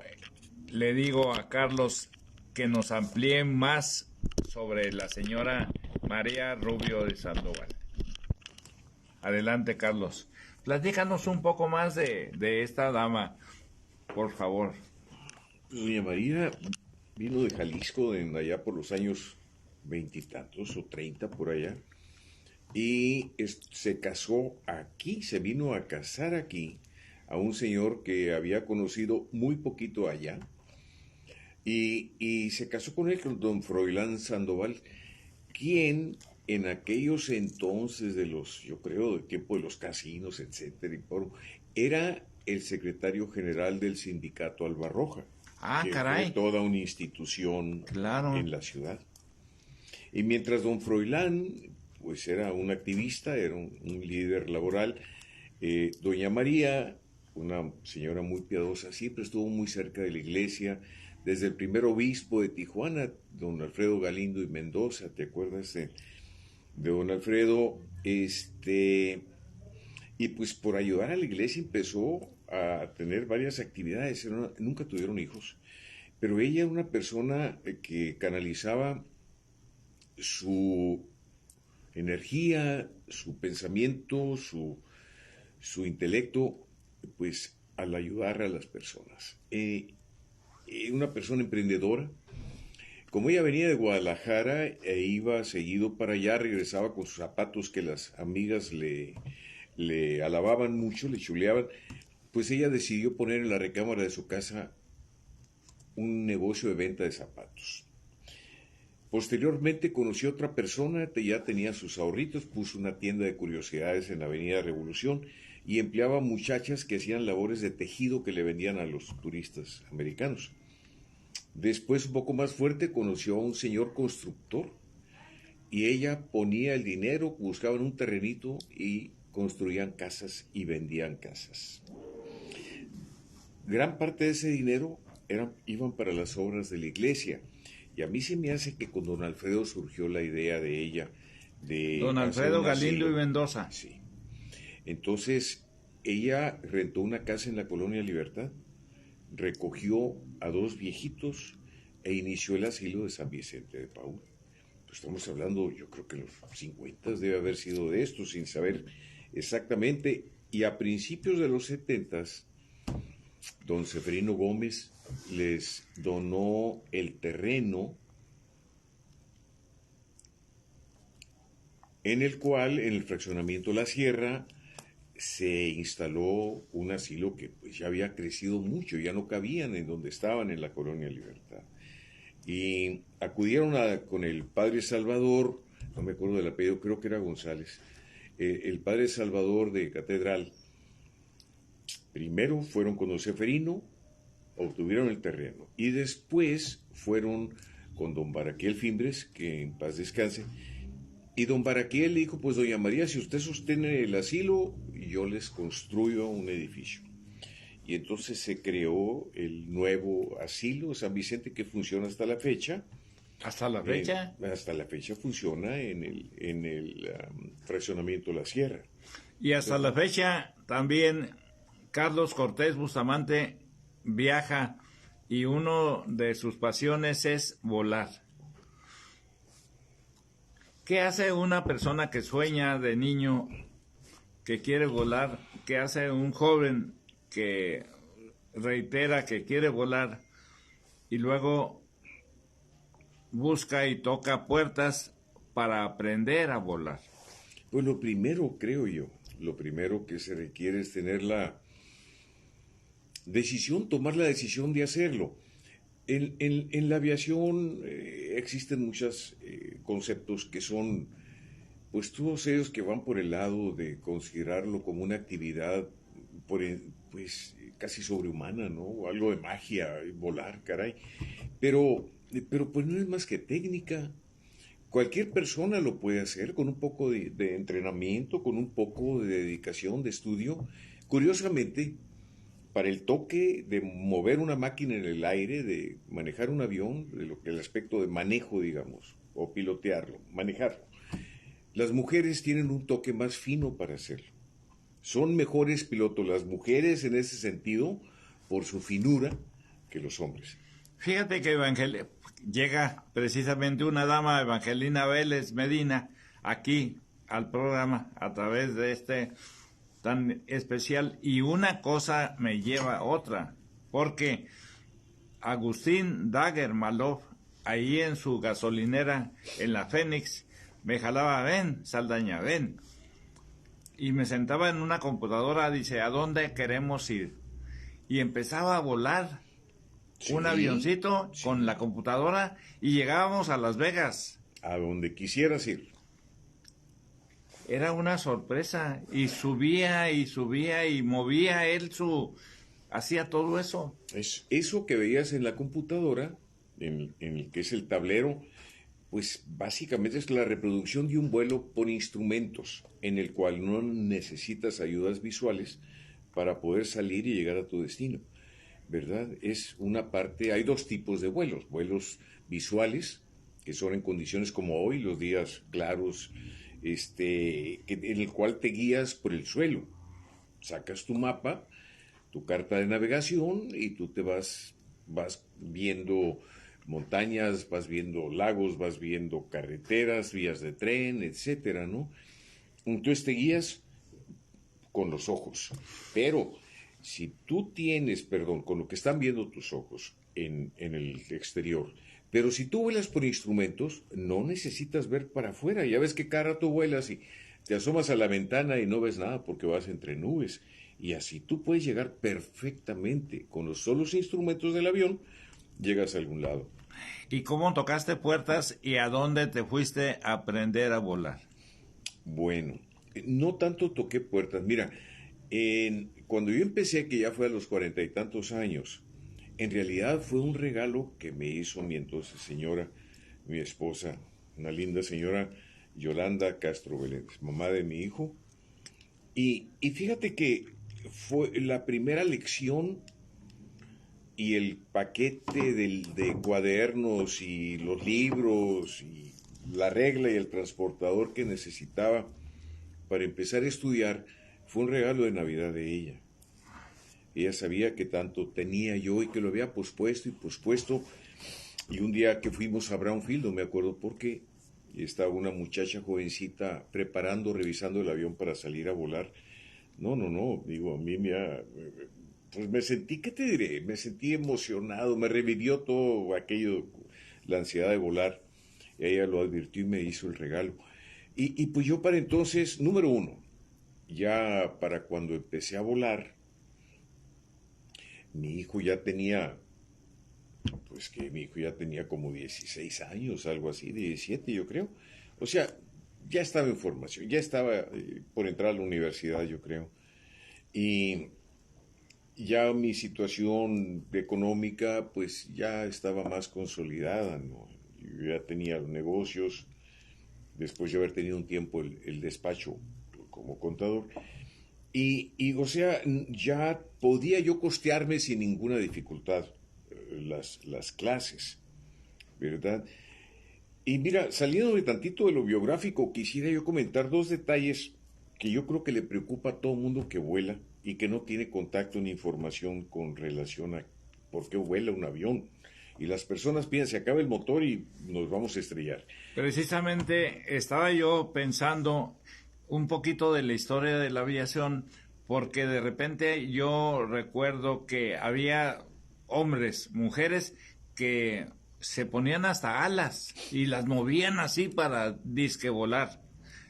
le digo a Carlos que nos amplíe más sobre la señora María Rubio de Sandoval. Adelante, Carlos. Platícanos un poco más de esta dama, por favor. Doña María vino de Jalisco, allá por los años 20 y tantos o 30 por allá, y se casó aquí, se vino a casar aquí a un señor que había conocido muy poquito allá, y se casó con él, con don Froilán Sandoval, quien en aquellos entonces yo creo, del tiempo de los casinos, etcétera, era el secretario general del sindicato Albarroja. Que caray. fue toda una institución en la ciudad. Y mientras don Froilán, pues era un activista, era un líder laboral, doña María, una señora muy piadosa, siempre estuvo muy cerca de la iglesia, desde el primer obispo de Tijuana, don Alfredo Galindo y Mendoza, ¿te acuerdas de don Alfredo? Y pues por ayudar a la iglesia empezó a tener varias actividades, nunca tuvieron hijos, pero ella era una persona que canalizaba su energía, su pensamiento, su intelecto, pues al ayudar a las personas. Una persona emprendedora. Como ella venía de Guadalajara e iba seguido para allá, regresaba con sus zapatos que las amigas le alababan mucho, le chuleaban, pues ella decidió poner en la recámara de su casa un negocio de venta de zapatos. Posteriormente conoció a otra persona, ya tenía sus ahorritos, puso una tienda de curiosidades en la Avenida Revolución y empleaba muchachas que hacían labores de tejido que le vendían a los turistas americanos. Después, un poco más fuerte, conoció a un señor constructor y ella ponía el dinero, buscaban un terrenito y construían casas y vendían casas. Gran parte de ese dinero iban para las obras de la iglesia. Y a mí se me hace que con don Alfredo surgió la idea de ella de... Don Alfredo Galindo y Mendoza. Sí. Entonces, ella rentó una casa en la Colonia Libertad, recogió a 2 viejitos e inició el asilo de San Vicente de Paúl. Pues estamos hablando, yo creo que en los 50 debe haber sido de esto, sin saber exactamente. Y a principios de los 70 don Seferino Gómez les donó el terreno en el cual, en el fraccionamiento La Sierra, se instaló un asilo que pues, ya había crecido mucho, ya no cabían en donde estaban en la Colonia Libertad. Y acudieron con el padre Salvador, no me acuerdo del apellido, creo que era González, el padre Salvador de Catedral. Primero fueron con don Seferino, obtuvieron el terreno, y después fueron con don Baraquiel Fimbres, que en paz descanse, y don Baraquiel le dijo, pues doña María, si usted sostiene el asilo, yo les construyo un edificio. Y entonces se creó el nuevo asilo San Vicente, que funciona hasta la fecha. ¿Hasta la fecha? Hasta la fecha funciona en el fraccionamiento La Sierra. Y hasta la fecha también Carlos Cortés Bustamante viaja y uno de sus pasiones es volar. ¿Qué hace una persona que sueña de niño, que quiere volar? ¿Qué hace un joven que reitera que quiere volar y luego busca y toca puertas para aprender a volar? Pues lo primero, creo yo, lo primero que se requiere es tener la decisión, tomar la decisión de hacerlo. En la aviación existen muchos conceptos que son, pues todos ellos que van por el lado de considerarlo como una actividad, pues casi sobrehumana, ¿no? Algo de magia, volar, caray. Pero pues no es más que técnica. Cualquier persona lo puede hacer con un poco de entrenamiento, con un poco de dedicación, de estudio. Curiosamente, para el toque de mover una máquina en el aire, de manejar un avión, de lo que el aspecto de manejo, digamos, o pilotearlo, manejarlo, las mujeres tienen un toque más fino para hacerlo. Son mejores pilotos las mujeres en ese sentido por su finura que los hombres. Fíjate que llega precisamente una dama, Evangelina Vélez Medina, aquí al programa a través de este tan especial, y una cosa me lleva a otra, porque Agustín Dager Malov, ahí en su gasolinera en la Fénix, me jalaba, ven, Saldaña, ven, y me sentaba en una computadora, dice, ¿a dónde queremos ir? Y empezaba a volar un avioncito con la computadora y llegábamos a Las Vegas. A donde quisieras ir. Era una sorpresa, y subía y movía él hacía todo eso. Es eso que veías en la computadora, en el que es el tablero, pues básicamente es la reproducción de un vuelo por instrumentos, en el cual no necesitas ayudas visuales para poder salir y llegar a tu destino, ¿verdad? Es una parte, hay dos tipos de vuelos visuales, que son en condiciones como hoy, los días claros, en el cual te guías por el suelo. Sacas tu mapa, tu carta de navegación y tú te vas viendo montañas, vas viendo lagos, vas viendo carreteras, vías de tren, etcétera, ¿no? Entonces te guías con los ojos. Pero si tú tienes, con lo que están viendo tus ojos en el exterior, pero si tú vuelas por instrumentos, no necesitas ver para afuera. Ya ves que cada rato vuelas y te asomas a la ventana y no ves nada porque vas entre nubes. Y así tú puedes llegar perfectamente con los solos instrumentos del avión, llegas a algún lado. ¿Y cómo tocaste puertas y a dónde te fuiste a aprender a volar? Bueno, no tanto toqué puertas. Mira, cuando yo empecé, que ya fue a los 40 y tantos años, en realidad fue un regalo que me hizo mi entonces señora, mi esposa, una linda señora, Yolanda Castro Belén, mamá de mi hijo. Y fíjate que fue la primera lección y el paquete de cuadernos y los libros y la regla y el transportador que necesitaba para empezar a estudiar fue un regalo de Navidad de ella. Ella sabía que tanto tenía yo y que lo había pospuesto. Y un día que fuimos a Brownfield, no me acuerdo por qué, y estaba una muchacha jovencita revisando el avión para salir a volar. No, digo, a mí pues me sentí, ¿qué te diré? Me sentí emocionado, me revivió todo aquello, la ansiedad de volar. Y ella lo advirtió y me hizo el regalo. Y pues yo para entonces, número uno, ya para cuando empecé a volar, mi hijo ya tenía, pues que mi hijo ya tenía como 16 años, algo así, 17 yo creo. O sea, ya estaba en formación, ya estaba por entrar a la universidad yo creo. Y ya mi situación económica pues ya estaba más consolidada, ¿no? Yo ya tenía los negocios, después de haber tenido un tiempo el despacho como contador. O sea, ya podía yo costearme sin ninguna dificultad las clases, ¿verdad? Y mira, saliendo de tantito de lo biográfico, quisiera yo comentar dos detalles que yo creo que le preocupa a todo mundo que vuela y que no tiene contacto ni información con relación a por qué vuela un avión. Y las personas piensan, se acaba el motor y nos vamos a estrellar. Precisamente estaba yo pensando un poquito de la historia de la aviación, porque de repente yo recuerdo que había hombres, mujeres que se ponían hasta alas y las movían así para disque volar.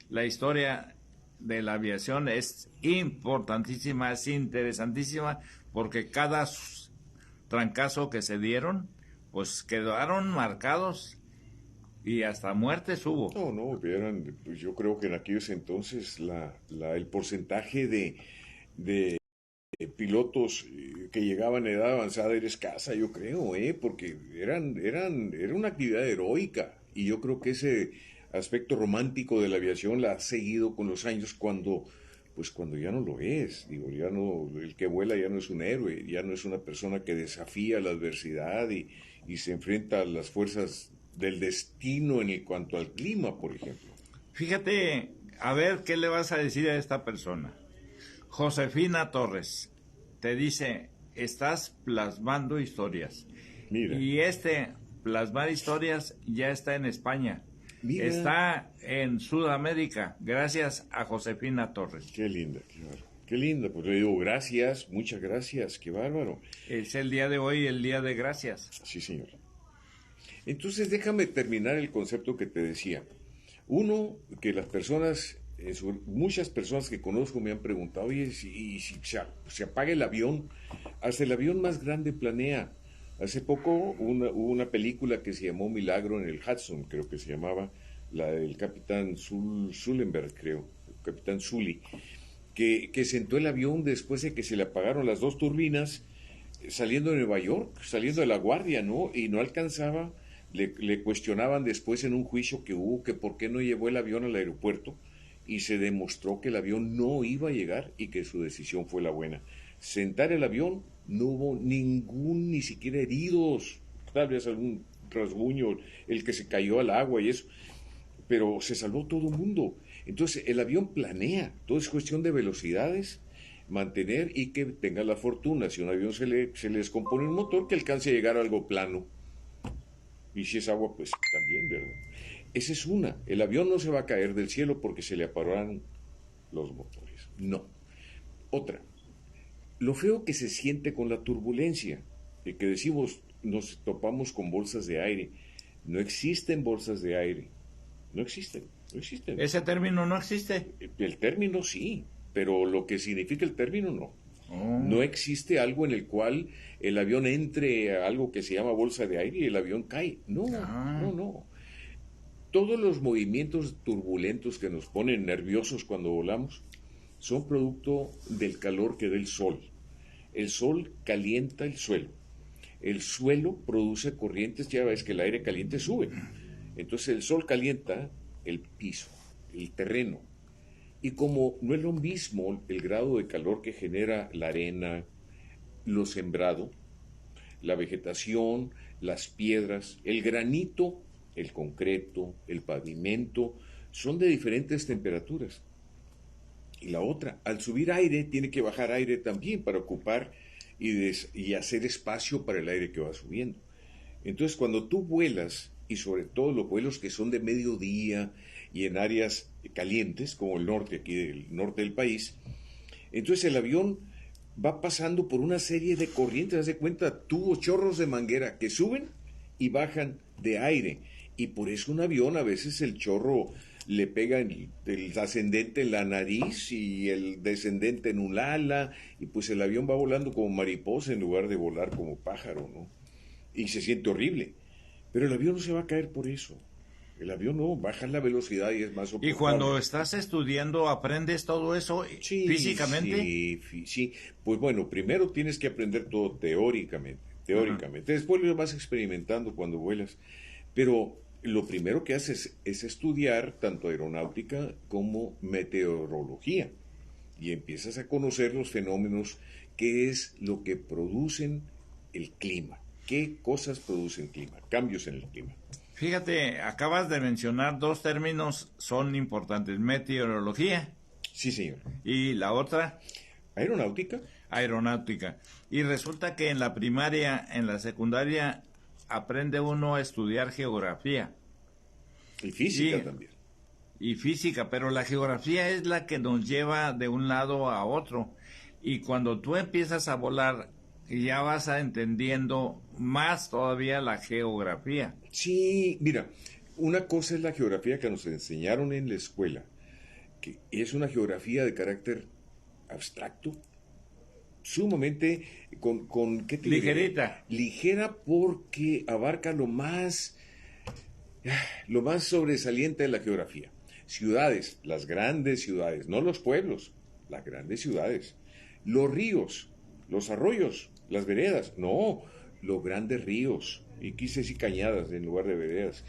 La historia de la aviación es importantísima, es interesantísima, porque cada trancazo que se dieron, pues quedaron marcados y hasta muertes hubo. No, no, vieran, pues yo creo que en aquellos entonces el porcentaje de pilotos que llegaban a edad avanzada era escasa, yo creo, porque era una actividad heroica y yo creo que ese aspecto romántico de la aviación la ha seguido con los años cuando ya no lo es, digo, ya no, el que vuela ya no es un héroe, ya no es una persona que desafía la adversidad y se enfrenta a las fuerzas del destino en cuanto al clima, por ejemplo. Fíjate, a ver qué le vas a decir a esta persona. Josefina Torres te dice, estás plasmando historias. Mira. Y plasmar historias ya está en España. Mira. Está en Sudamérica, gracias a Josefina Torres. Qué linda, qué bárbaro. Qué linda, pues le digo gracias, muchas gracias, qué bárbaro. Es el día de hoy, el día de gracias. Sí, señor. Entonces déjame terminar el concepto que te decía. Uno, que las personas, muchas personas que conozco me han preguntado, oye, si se apaga el avión, hasta el avión más grande planea. Hace poco hubo una película que se llamó Milagro en el Hudson, creo que se llamaba, la del capitán Sullenberg, creo, el capitán Sully, que sentó el avión después de que se le apagaron las dos turbinas, saliendo de Nueva York, saliendo de La Guardia, ¿no? Y no alcanzaba, le cuestionaban después en un juicio que hubo que por qué no llevó el avión al aeropuerto y se demostró que el avión no iba a llegar y que su decisión fue la buena. Sentar el avión, no hubo ni siquiera heridos, tal vez algún rasguño, el que se cayó al agua y eso, pero se salvó todo el mundo. Entonces el avión planea, todo es cuestión de velocidades, mantener y que tenga la fortuna, si a un avión se le descompone un motor, que alcance a llegar a algo plano. Y si es agua, pues también, ¿verdad? Esa es una. El avión no se va a caer del cielo porque se le apagaron los motores. No. Otra. Lo feo que se siente con la turbulencia. El que decimos, nos topamos con bolsas de aire. No existen bolsas de aire. No existen. No existen. ¿Ese término no existe? El término sí, pero lo que significa el término no. No existe algo en el cual el avión entre a algo que se llama bolsa de aire y el avión cae. No, no. Todos los movimientos turbulentos que nos ponen nerviosos cuando volamos son producto del calor que da el sol. El sol calienta el suelo. El suelo produce corrientes, ya ves que el aire caliente sube. Entonces el sol calienta el piso, el terreno. Y como no es lo mismo el grado de calor que genera la arena, lo sembrado, la vegetación, las piedras, el granito, el concreto, el pavimento, son de diferentes temperaturas. Y la otra, al subir aire, tiene que bajar aire también para ocupar y hacer espacio para el aire que va subiendo. Entonces, cuando tú vuelas, y sobre todo los vuelos que son de mediodía y en áreas calientes, como el norte, aquí del norte del país, entonces el avión va pasando por una serie de corrientes, haz de cuenta, tubos, chorros de manguera que suben y bajan de aire. Y por eso un avión a veces el chorro le pega el ascendente en la nariz y el descendente en un ala, y pues el avión va volando como mariposa en lugar de volar como pájaro, ¿no? Y se siente horrible. Pero el avión no se va a caer por eso. El avión no, baja la velocidad y es más Y soportable. cuando estás estudiando, ¿aprendes todo eso Sí, físicamente? sí. Pues bueno, primero tienes que aprender todo teóricamente. Después lo vas experimentando cuando vuelas. Pero lo primero que haces es estudiar tanto aeronáutica como meteorología. Y empiezas a conocer los fenómenos, qué es lo que producen el clima. ¿Qué cosas producen clima? Cambios en el clima. Fíjate, acabas de mencionar dos términos, son importantes, meteorología Sí, señor. y la otra, Aeronáutica aeronáutica. Y resulta que en la primaria, en la secundaria, aprende uno a estudiar geografía y física y, también. y física, pero la geografía es la que nos lleva de un lado a otro. Y cuando tú empiezas a volar, ya vas entendiendo más todavía la geografía. Sí, mira, una cosa es la geografía que nos enseñaron en la escuela, que es una geografía de carácter abstracto, sumamente ¿qué te diré? Ligerita. Ligera porque abarca lo más sobresaliente de la geografía. Ciudades, las grandes ciudades, no los pueblos, las grandes ciudades. Los ríos, los arroyos, las veredas, no, los grandes ríos, y quise decir cañadas en lugar de veredas.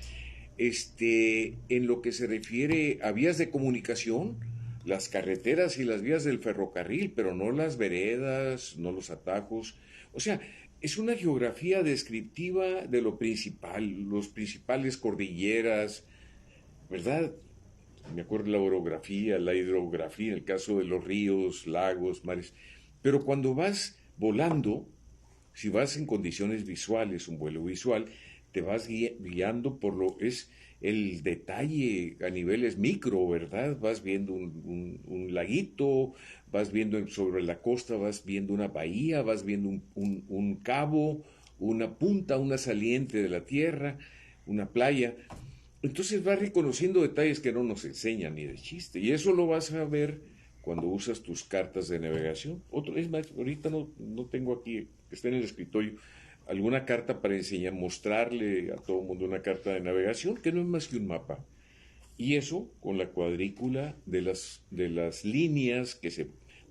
En lo que se refiere a vías de comunicación, las carreteras y las vías del ferrocarril, pero no las veredas, no los atajos. O sea, es una geografía descriptiva de lo principal, los principales cordilleras, ¿verdad? Me acuerdo de la orografía, la hidrografía, en el caso de los ríos, lagos, mares. Pero cuando vas volando, si vas en condiciones visuales, un vuelo visual, te vas guiando por es el detalle a niveles micro, ¿verdad? Vas viendo un laguito, vas viendo sobre la costa, vas viendo una bahía, vas viendo un cabo, una punta, una saliente de la tierra, una playa. Entonces vas reconociendo detalles que no nos enseñan ni de chiste. Y eso lo vas a ver cuando usas tus cartas de navegación. Es más, ahorita no tengo aquí, está en el escritorio, alguna carta para enseñar, mostrarle a todo el mundo una carta de navegación, que no es más que un mapa. Y eso con la cuadrícula de las líneas que se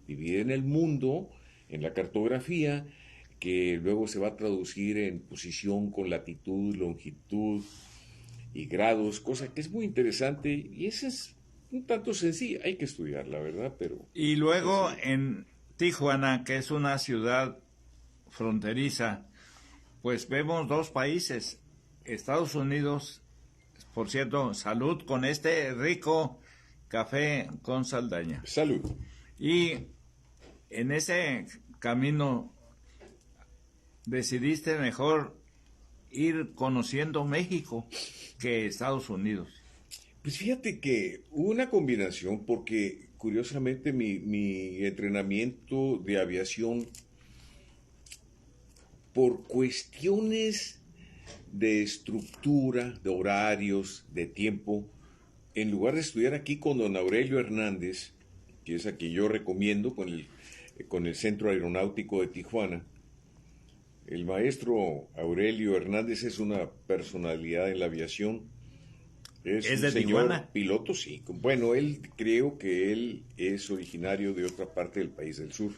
dividen el mundo en la cartografía, que luego se va a traducir en posición con latitud, longitud y grados, cosa que es muy interesante, y esa es un tanto sencilla, hay que estudiarla, ¿verdad? Pero Y luego sí. en Tijuana, que es una ciudad fronteriza, pues vemos dos países, Estados Unidos, por cierto, salud con este rico café con Saldaña. Salud. Y en ese camino decidiste mejor ir conociendo México que Estados Unidos. Pues fíjate que hubo una combinación porque curiosamente mi entrenamiento de aviación, por cuestiones de estructura, de horarios, de tiempo, en lugar de estudiar aquí con don Aurelio Hernández, que es a quien yo recomiendo con el Centro Aeronáutico de Tijuana, el maestro Aurelio Hernández es una personalidad en la aviación. Es ¿Es un de señor Tijuana? piloto, sí. Bueno, creo que él es originario de otra parte del país del sur,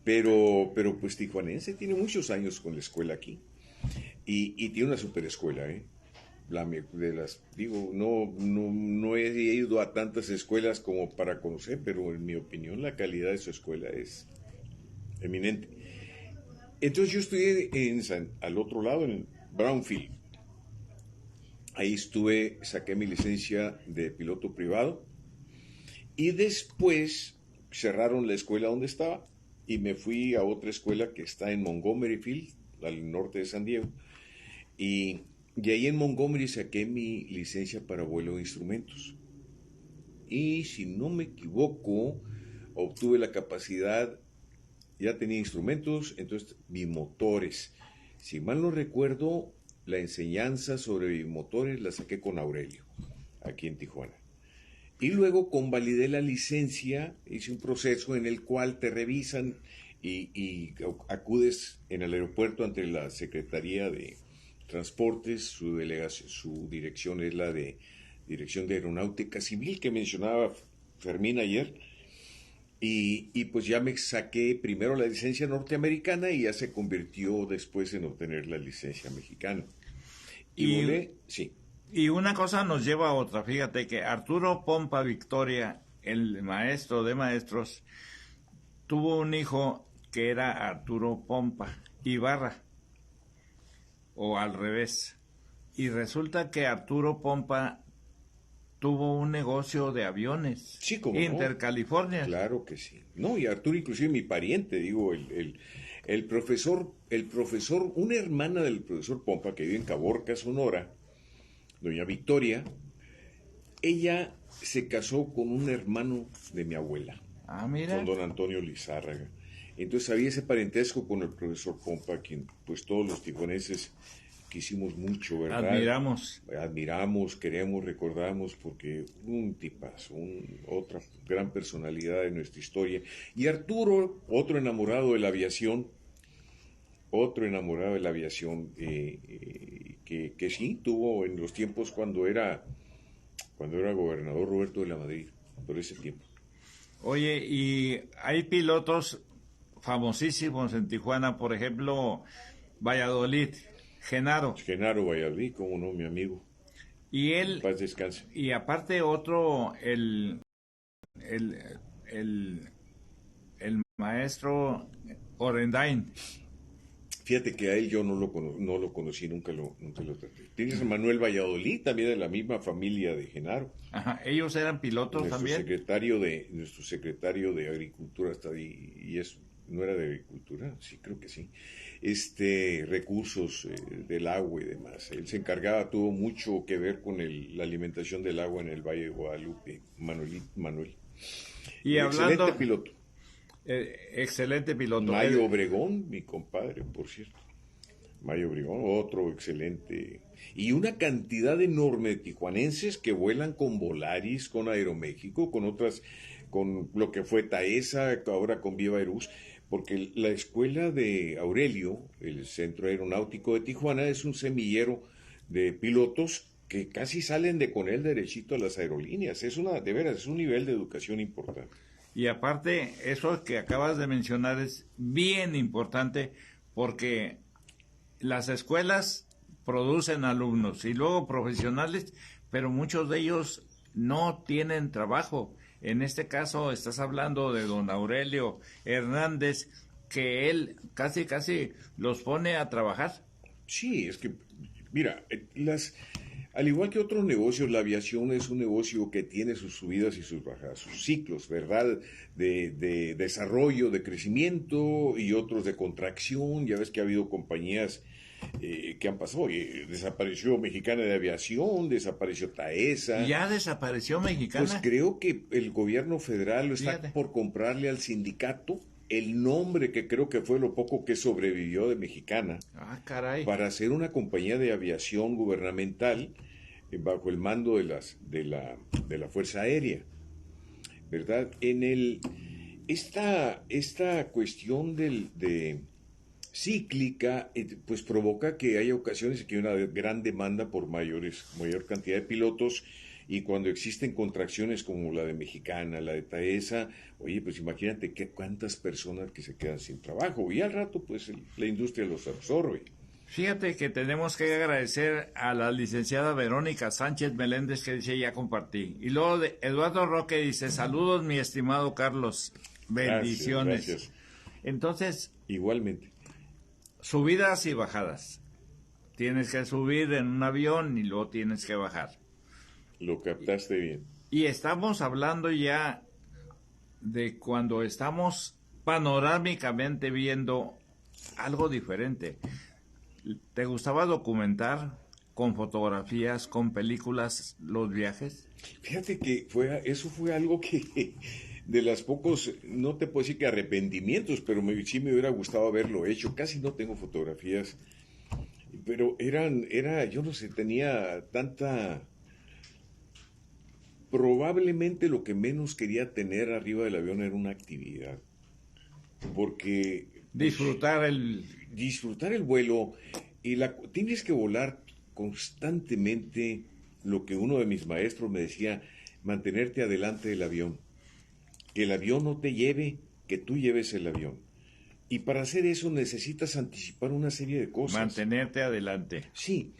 pero pues tijuanense, tiene muchos años con la escuela aquí y tiene una super escuela, ¿eh? Digo, no he ido a tantas escuelas como para conocer, pero en mi opinión la calidad de su escuela es eminente. Entonces yo estudié al otro lado, en Brownfield. Ahí saqué mi licencia de piloto privado y después cerraron la escuela donde estaba y me fui a otra escuela que está en Montgomery Field, al norte de San Diego, y ahí en Montgomery saqué mi licencia para vuelo de instrumentos. Y si no me equivoco, obtuve la capacidad ya tenía instrumentos, entonces bimotores. Si mal no recuerdo, la enseñanza sobre bimotores la saqué con Aurelio, aquí en Tijuana. Y luego convalidé la licencia, hice un proceso en el cual te revisan y acudes en el aeropuerto ante la Secretaría de Transportes, su dirección es la de Dirección de Aeronáutica Civil que mencionaba Fermín ayer, y pues ya me saqué primero la licencia norteamericana y ya se convirtió después en obtener la licencia mexicana. Y volé, sí. Y una cosa nos lleva a otra. Fíjate que Arturo Pompa Victoria, el maestro de maestros, tuvo un hijo que era Arturo Pompa Ibarra, o al revés. Y resulta que Arturo Pompa tuvo un negocio de aviones. Sí, como Intercalifornia. no. Claro que sí. No, y Arturo inclusive mi pariente, digo, el profesor, una hermana del profesor Pompa que vive en Caborca, Sonora, doña Victoria, ella se casó con un hermano de mi abuela. Ah, mira. Con don Antonio Lizárraga. Entonces había ese parentesco con el profesor Pompa, quien pues todos los tijuanenses quisimos mucho, ¿verdad? Admiramos, queremos, recordamos, porque un tipazo, otra gran personalidad de nuestra historia. Y Arturo, otro enamorado de la aviación, que sí tuvo en los tiempos cuando era gobernador Roberto de la Madrid, por ese tiempo. Oye, y hay pilotos famosísimos en Tijuana, por ejemplo, Valladolid, Genaro. Genaro Valladolid, cómo no, mi amigo. Y él, paz descanse. Y aparte otro, el maestro Orendain. Fíjate que a él yo no lo conocí, nunca lo traté. Tienes a Manuel Valladolid, también de la misma familia de Genaro. Ajá, ellos eran pilotos también. Nuestro secretario de Agricultura está ahí, y eso, ¿no era de Agricultura? Sí, creo que sí. Recursos del agua y demás. Él se encargaba, tuvo mucho que ver con la alimentación del agua en el Valle de Guadalupe, Manuel. Y excelente piloto. Excelente piloto. Mayo Obregón, mi compadre, por cierto. Mayo Obregón, otro excelente. Y una cantidad enorme de tijuanenses que vuelan con Volaris, con Aeroméxico, con lo que fue Taesa, ahora con Viva Aerobús, porque la escuela de Aurelio, el Centro Aeronáutico de Tijuana, es un semillero de pilotos que casi salen con él derechito a las aerolíneas. De veras, es un nivel de educación importante. Y aparte, eso que acabas de mencionar es bien importante porque las escuelas producen alumnos y luego profesionales, pero muchos de ellos no tienen trabajo. En este caso estás hablando de don Aurelio Hernández, que él casi los pone a trabajar. Sí, es que, mira, al igual que otros negocios, la aviación es un negocio que tiene sus subidas y sus bajadas, sus ciclos, ¿verdad? De desarrollo, de crecimiento y otros de contracción. Ya ves que ha habido compañías que han pasado. Desapareció Mexicana de Aviación, desapareció Taesa. ¿Ya desapareció Mexicana? Pues creo que el gobierno federal está por comprarle al sindicato el nombre, que creo que fue lo poco que sobrevivió de Mexicana. Ah, caray. Para hacer una compañía de aviación gubernamental bajo el mando de la Fuerza Aérea, ¿verdad? Esta cuestión de cíclica, pues provoca que haya ocasiones en que hay una gran demanda por mayor cantidad de pilotos. Y cuando existen contracciones como la de Mexicana, la de Taesa, oye, pues imagínate cuántas personas que se quedan sin trabajo. Y al rato, pues, la industria los absorbe. Fíjate que tenemos que agradecer a la licenciada Verónica Sánchez Meléndez, que dice, ya compartí. Y luego de Eduardo Roque dice, saludos, mi estimado Carlos. Bendiciones. Gracias. Entonces, igualmente. Subidas y bajadas. Tienes que subir en un avión y luego tienes que bajar. Lo captaste bien. Y estamos hablando ya de cuando estamos panorámicamente viendo algo diferente. ¿Te gustaba documentar con fotografías, con películas, los viajes? Fíjate que eso fue algo que de las pocos, no te puedo decir que arrepentimientos, pero sí me hubiera gustado haberlo hecho. Casi no tengo fotografías, pero yo no sé, tenía tanta... Probablemente lo que menos quería tener arriba del avión era una actividad, porque disfrutar el vuelo y tienes que volar constantemente. Lo que uno de mis maestros me decía, mantenerte adelante del avión, que el avión no te lleve, que tú lleves el avión. Y para hacer eso necesitas anticipar una serie de cosas. Mantenerte adelante. Sí.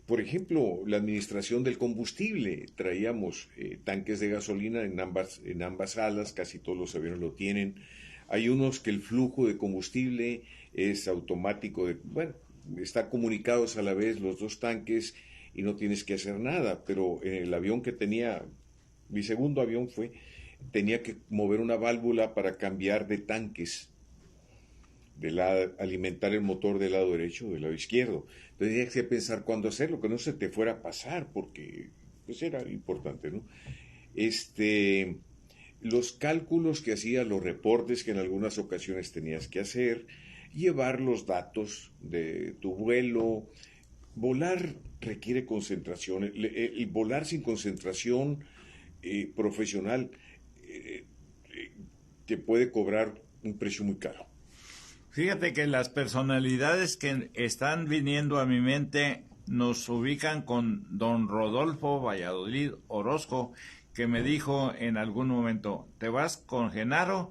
Por ejemplo, la administración del combustible. Traíamos tanques de gasolina en ambas alas, casi todos los aviones lo tienen. Hay unos que el flujo de combustible es automático, está comunicados a la vez los dos tanques y no tienes que hacer nada, pero en el avión que tenía, mi segundo avión tenía que mover una válvula para cambiar de tanques, alimentar el motor del lado derecho o del lado izquierdo. Entonces tenías que pensar cuándo hacerlo, que no se te fuera a pasar, porque pues era importante, ¿no? Los cálculos que hacías, los reportes que en algunas ocasiones tenías que hacer, llevar los datos de tu vuelo. Volar requiere concentración. El volar sin concentración profesional te puede cobrar un precio muy caro. Fíjate que las personalidades que están viniendo a mi mente nos ubican con don Rodolfo Valladolid Orozco, que me dijo en algún momento, te vas con Genaro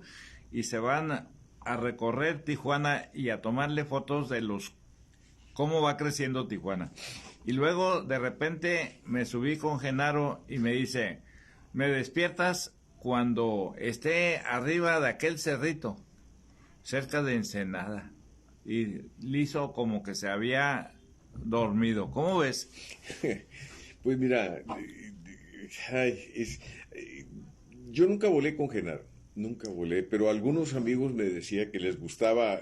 y se van a recorrer Tijuana y a tomarle fotos de cómo va creciendo Tijuana. Y luego de repente me subí con Genaro y me dice, me despiertas cuando esté arriba de aquel cerrito, cerca de Ensenada. Y liso como que se había dormido. ¿Cómo ves? Pues mira, yo nunca volé con Genaro, nunca volé, pero algunos amigos me decían que les gustaba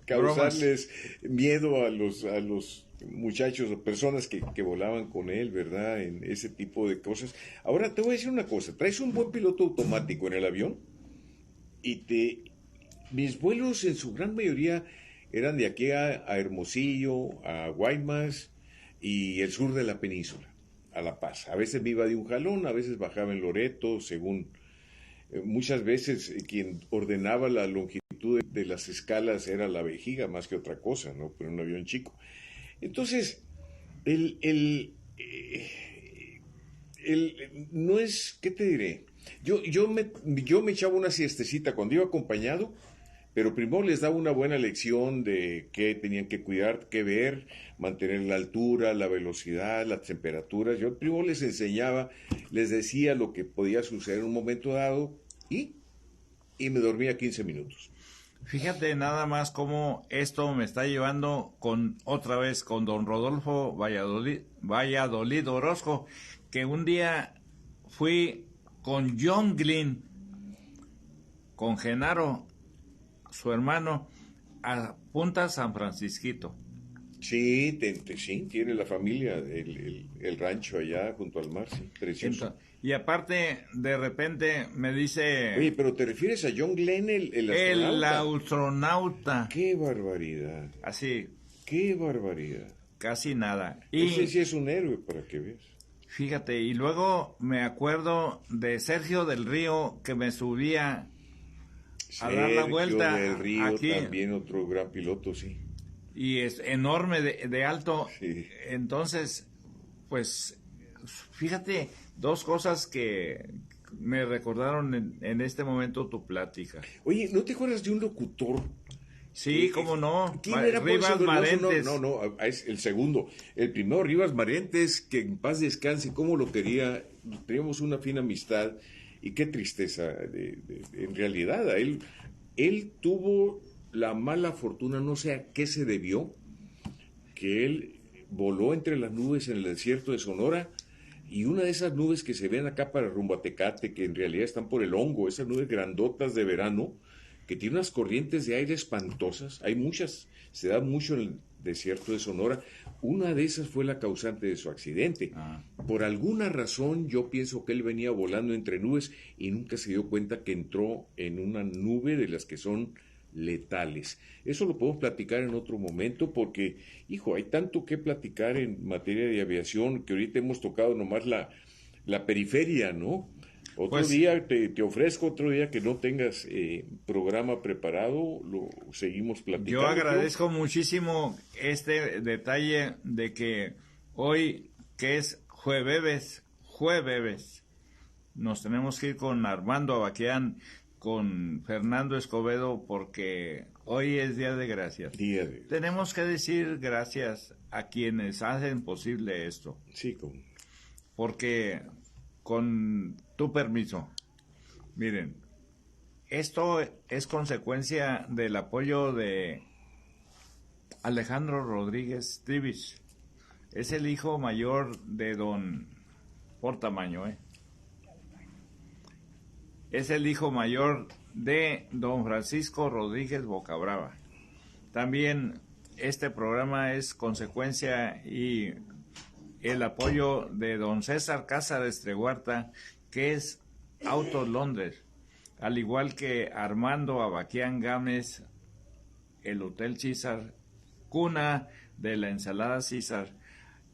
causarles miedo a los muchachos o personas que volaban con él, ¿verdad? En ese tipo de cosas. Ahora te voy a decir una cosa, traes un buen piloto automático en el avión mis vuelos en su gran mayoría eran de aquí a Hermosillo, a Guaymas y el sur de la península, a La Paz. A veces me iba de un jalón, a veces bajaba en Loreto, según... muchas veces quien ordenaba la longitud de las escalas era la vejiga más que otra cosa, ¿no? Pero un avión chico. Entonces, no es, ¿qué te diré? Yo me echaba una siestecita cuando iba acompañado, pero primero les daba una buena lección de qué tenían que cuidar, qué ver, mantener la altura, la velocidad, las temperaturas. Yo primero les enseñaba, les decía lo que podía suceder en un momento dado y me dormía 15 minutos. Fíjate nada más cómo esto me está llevando otra vez con don Rodolfo Valladolid Orozco, que un día fui con John Glynn, con Genaro, su hermano, a Punta San Francisquito. Sí, sí, tiene la familia, el rancho allá junto al mar, sí, precioso. Y aparte, de repente me dice... Oye, pero ¿te refieres a John Glenn, el astronauta? El astronauta. ¡Qué barbaridad! Así. ¡Qué barbaridad! Casi nada. Ese sí es un héroe, para que veas. Fíjate, y luego me acuerdo de Sergio del Río, que me subía a dar la vuelta. Sergio del Río, aquí. También otro gran piloto, sí. Y es enorme de alto. Sí. Entonces, pues, fíjate, dos cosas que me recordaron en este momento tu plática. Oye, ¿no te acuerdas de un locutor? Sí, cómo no. ¿Quién era? Rivas Marentes. No, es el segundo. El primero, Rivas Marentes, que en paz descanse, cómo lo quería. Teníamos una fina amistad y qué tristeza. En realidad, a él tuvo la mala fortuna, no sé a qué se debió, que él voló entre las nubes en el desierto de Sonora, y una de esas nubes que se ven acá para rumbo a Tecate, que en realidad están por el hongo, esas nubes grandotas de verano, que tienen unas corrientes de aire espantosas, hay muchas, se da mucho desierto de Sonora. Una de esas fue la causante de su accidente. Por alguna razón yo pienso que él venía volando entre nubes y nunca se dio cuenta que entró en una nube de las que son letales. Eso lo podemos platicar en otro momento porque, hijo, hay tanto que platicar en materia de aviación que ahorita hemos tocado nomás la periferia, ¿no? Otro Pues, día te ofrezco, otro día que no tengas programa preparado, lo seguimos platicando. yo agradezco muchísimo este detalle de que hoy, que es jueves, nos tenemos que ir con Armando Abaquián, con Fernando Escobedo, porque hoy es Día de Gracias. Tenemos que decir gracias a quienes hacen posible esto. Sí, Porque, con tu permiso, miren, esto es consecuencia del apoyo de Alejandro Rodríguez Trivis. Es el hijo mayor de don, por tamaño, es el hijo mayor de don Francisco Rodríguez Bocabrava. También este programa es consecuencia y el apoyo de don César Cázares Treguarta, que es Autos Londres, al igual que Armando Abaquián Gámez, el Hotel César, cuna de la ensalada César,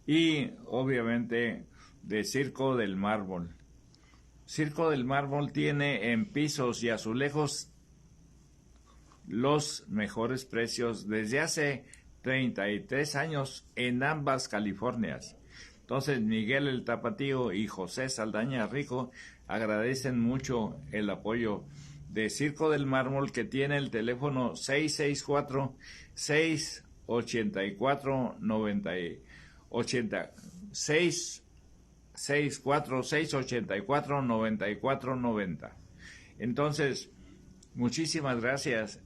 y obviamente de Circo del Mármol. Circo del Mármol tiene en pisos y azulejos los mejores precios desde hace 33 años en ambas Californias. Entonces Miguel el Tapatío y José Saldaña Rico agradecen mucho el apoyo de Circo del Mármol, que tiene el teléfono 664-9490. Entonces, muchísimas gracias.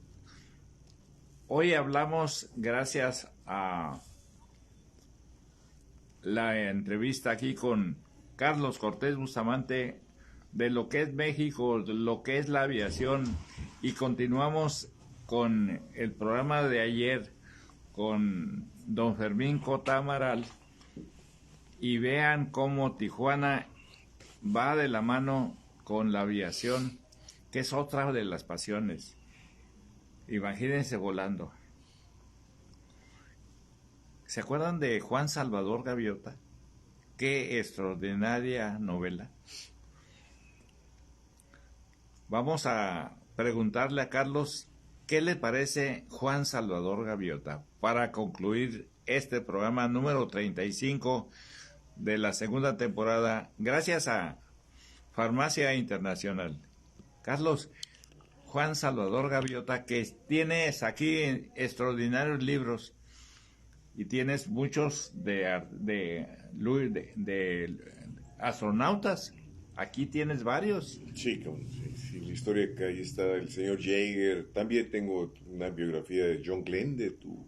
Hoy hablamos, gracias a la entrevista aquí con Carlos Cortés Bustamante, de lo que es México, de lo que es la aviación, y continuamos con el programa de ayer con don Fermín Cota Amaral, y vean cómo Tijuana va de la mano con la aviación, que es otra de las pasiones. Imagínense volando. ¿Se acuerdan de Juan Salvador Gaviota? Qué extraordinaria novela. Vamos a preguntarle a Carlos qué le parece Juan Salvador Gaviota para concluir este programa número 35 de la segunda temporada, gracias a Farmacia Internacional. Carlos, Juan Salvador Gaviota, que tienes aquí extraordinarios libros y tienes muchos de astronautas. Aquí tienes varios. Sí, la historia que ahí está el señor Jaeger. También tengo una biografía de John Glenn, de tu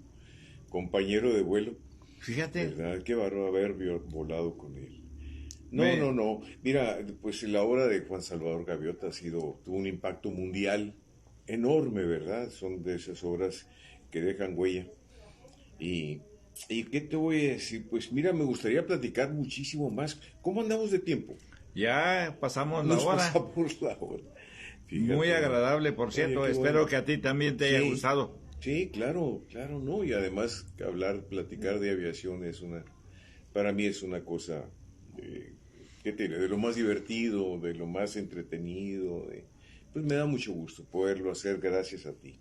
compañero de vuelo. Fíjate. ¿Verdad? Qué bárbaro haber volado con él. No. Mira, pues la obra de Juan Salvador Gaviota tuvo un impacto mundial enorme, ¿verdad? Son de esas obras que dejan huella. ¿Y qué te voy a decir? Pues mira, me gustaría platicar muchísimo más. ¿Cómo andamos de tiempo? Ya pasamos la hora. Pasamos la hora. Fíjate, muy agradable, por cierto. Oye, espero bueno. que a ti también te haya gustado. Sí, claro, ¿no? Y además platicar de aviación para mí es una cosa, ¿qué te diré? De lo más divertido, de lo más entretenido, pues me da mucho gusto poderlo hacer gracias a ti.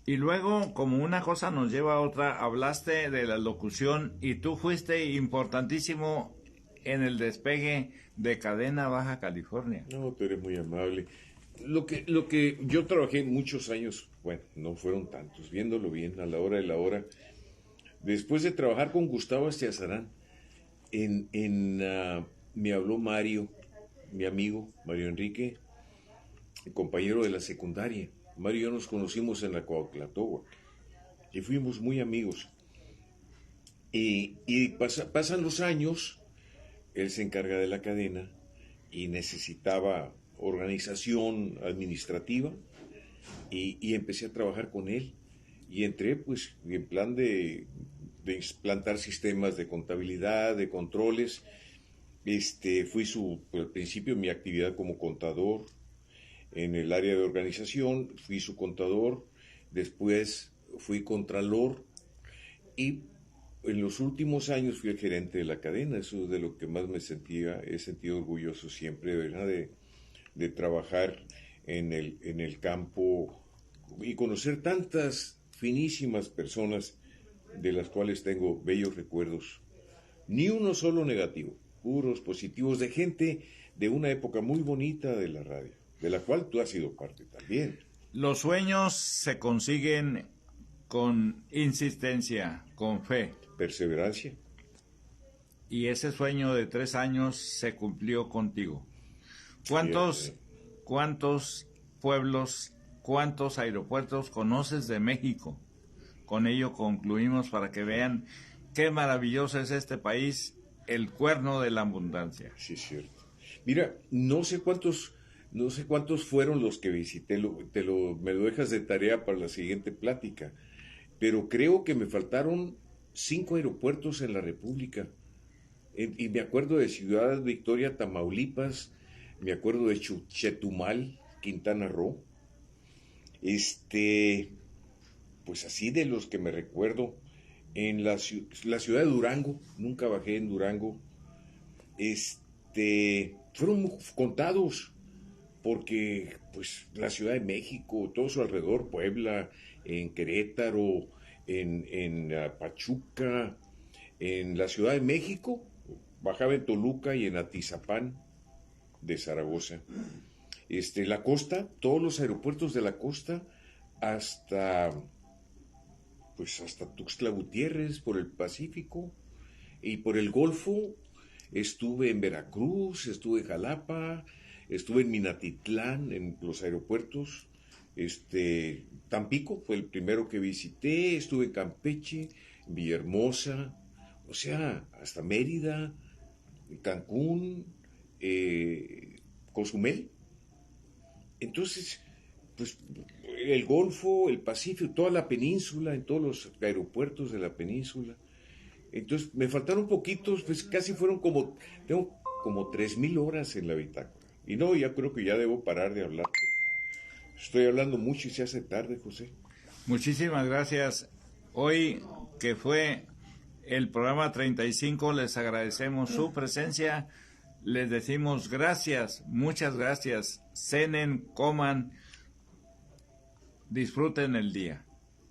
Y luego, como una cosa nos lleva a otra, hablaste de la locución y tú fuiste importantísimo en el despegue de Cadena Baja California. No, tú eres muy amable. Lo que yo trabajé muchos años, bueno, no fueron tantos, viéndolo bien, a la hora de la hora, después de trabajar con Gustavo Estiazarán, me habló Mario, mi amigo, Mario Enrique, el compañero de la secundaria. Mario y yo nos conocimos en la Cuauhtlatoa y fuimos muy amigos. Y pasan los años, él se encarga de la cadena y necesitaba organización administrativa y empecé a trabajar con él. y entré pues en plan de implantar sistemas de contabilidad, de controles. Al principio mi actividad como contador en el área de organización, fui su contador, después fui contralor y en los últimos años fui el gerente de la cadena. Eso es de lo que más he sentido orgulloso siempre, ¿verdad? De trabajar en el campo y conocer tantas finísimas personas de las cuales tengo bellos recuerdos. Ni uno solo negativo, puros positivos de gente de una época muy bonita de la radio, de la cual tú has sido parte también. Los sueños se consiguen con insistencia, con fe. Perseverancia. Y ese sueño de 3 años se cumplió contigo. ¿Cuántos pueblos, cuántos aeropuertos conoces de México? Con ello concluimos para que vean qué maravilloso es este país, el cuerno de la abundancia. Sí, es cierto. Mira, no sé cuántos fueron los que visité, me lo dejas de tarea para la siguiente plática, pero creo que me faltaron 5 aeropuertos en la República. Y me acuerdo de Ciudad Victoria, Tamaulipas, me acuerdo de Chetumal, Quintana Roo. Pues así de los que me recuerdo, en la ciudad de Durango, nunca bajé en Durango. Fueron contados, porque pues la Ciudad de México, todo su alrededor, Puebla, en Querétaro, en Pachuca, en la Ciudad de México, bajaba en Toluca y en Atizapán de Zaragoza. La costa, todos los aeropuertos de la costa, hasta Tuxtla Gutiérrez, por el Pacífico, y por el Golfo. Estuve en Veracruz, estuve en Jalapa, estuve en Minatitlán, en los aeropuertos. Tampico fue el primero que visité, estuve en Campeche, en Villahermosa, o sea, hasta Mérida, Cancún, Cozumel. Entonces, pues el Golfo, el Pacífico, toda la península, en todos los aeropuertos de la península. Entonces, me faltaron poquitos, pues casi tengo como 3,000 horas en la bitácora. Y no, ya creo que ya debo parar de hablar. Estoy hablando mucho y se hace tarde, José. Muchísimas gracias. Hoy, que fue el programa 35, les agradecemos su presencia. Les decimos gracias, muchas gracias. Cenen, coman, disfruten el día.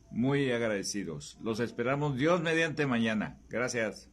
Muy agradecidos. Los esperamos Dios mediante mañana. Gracias.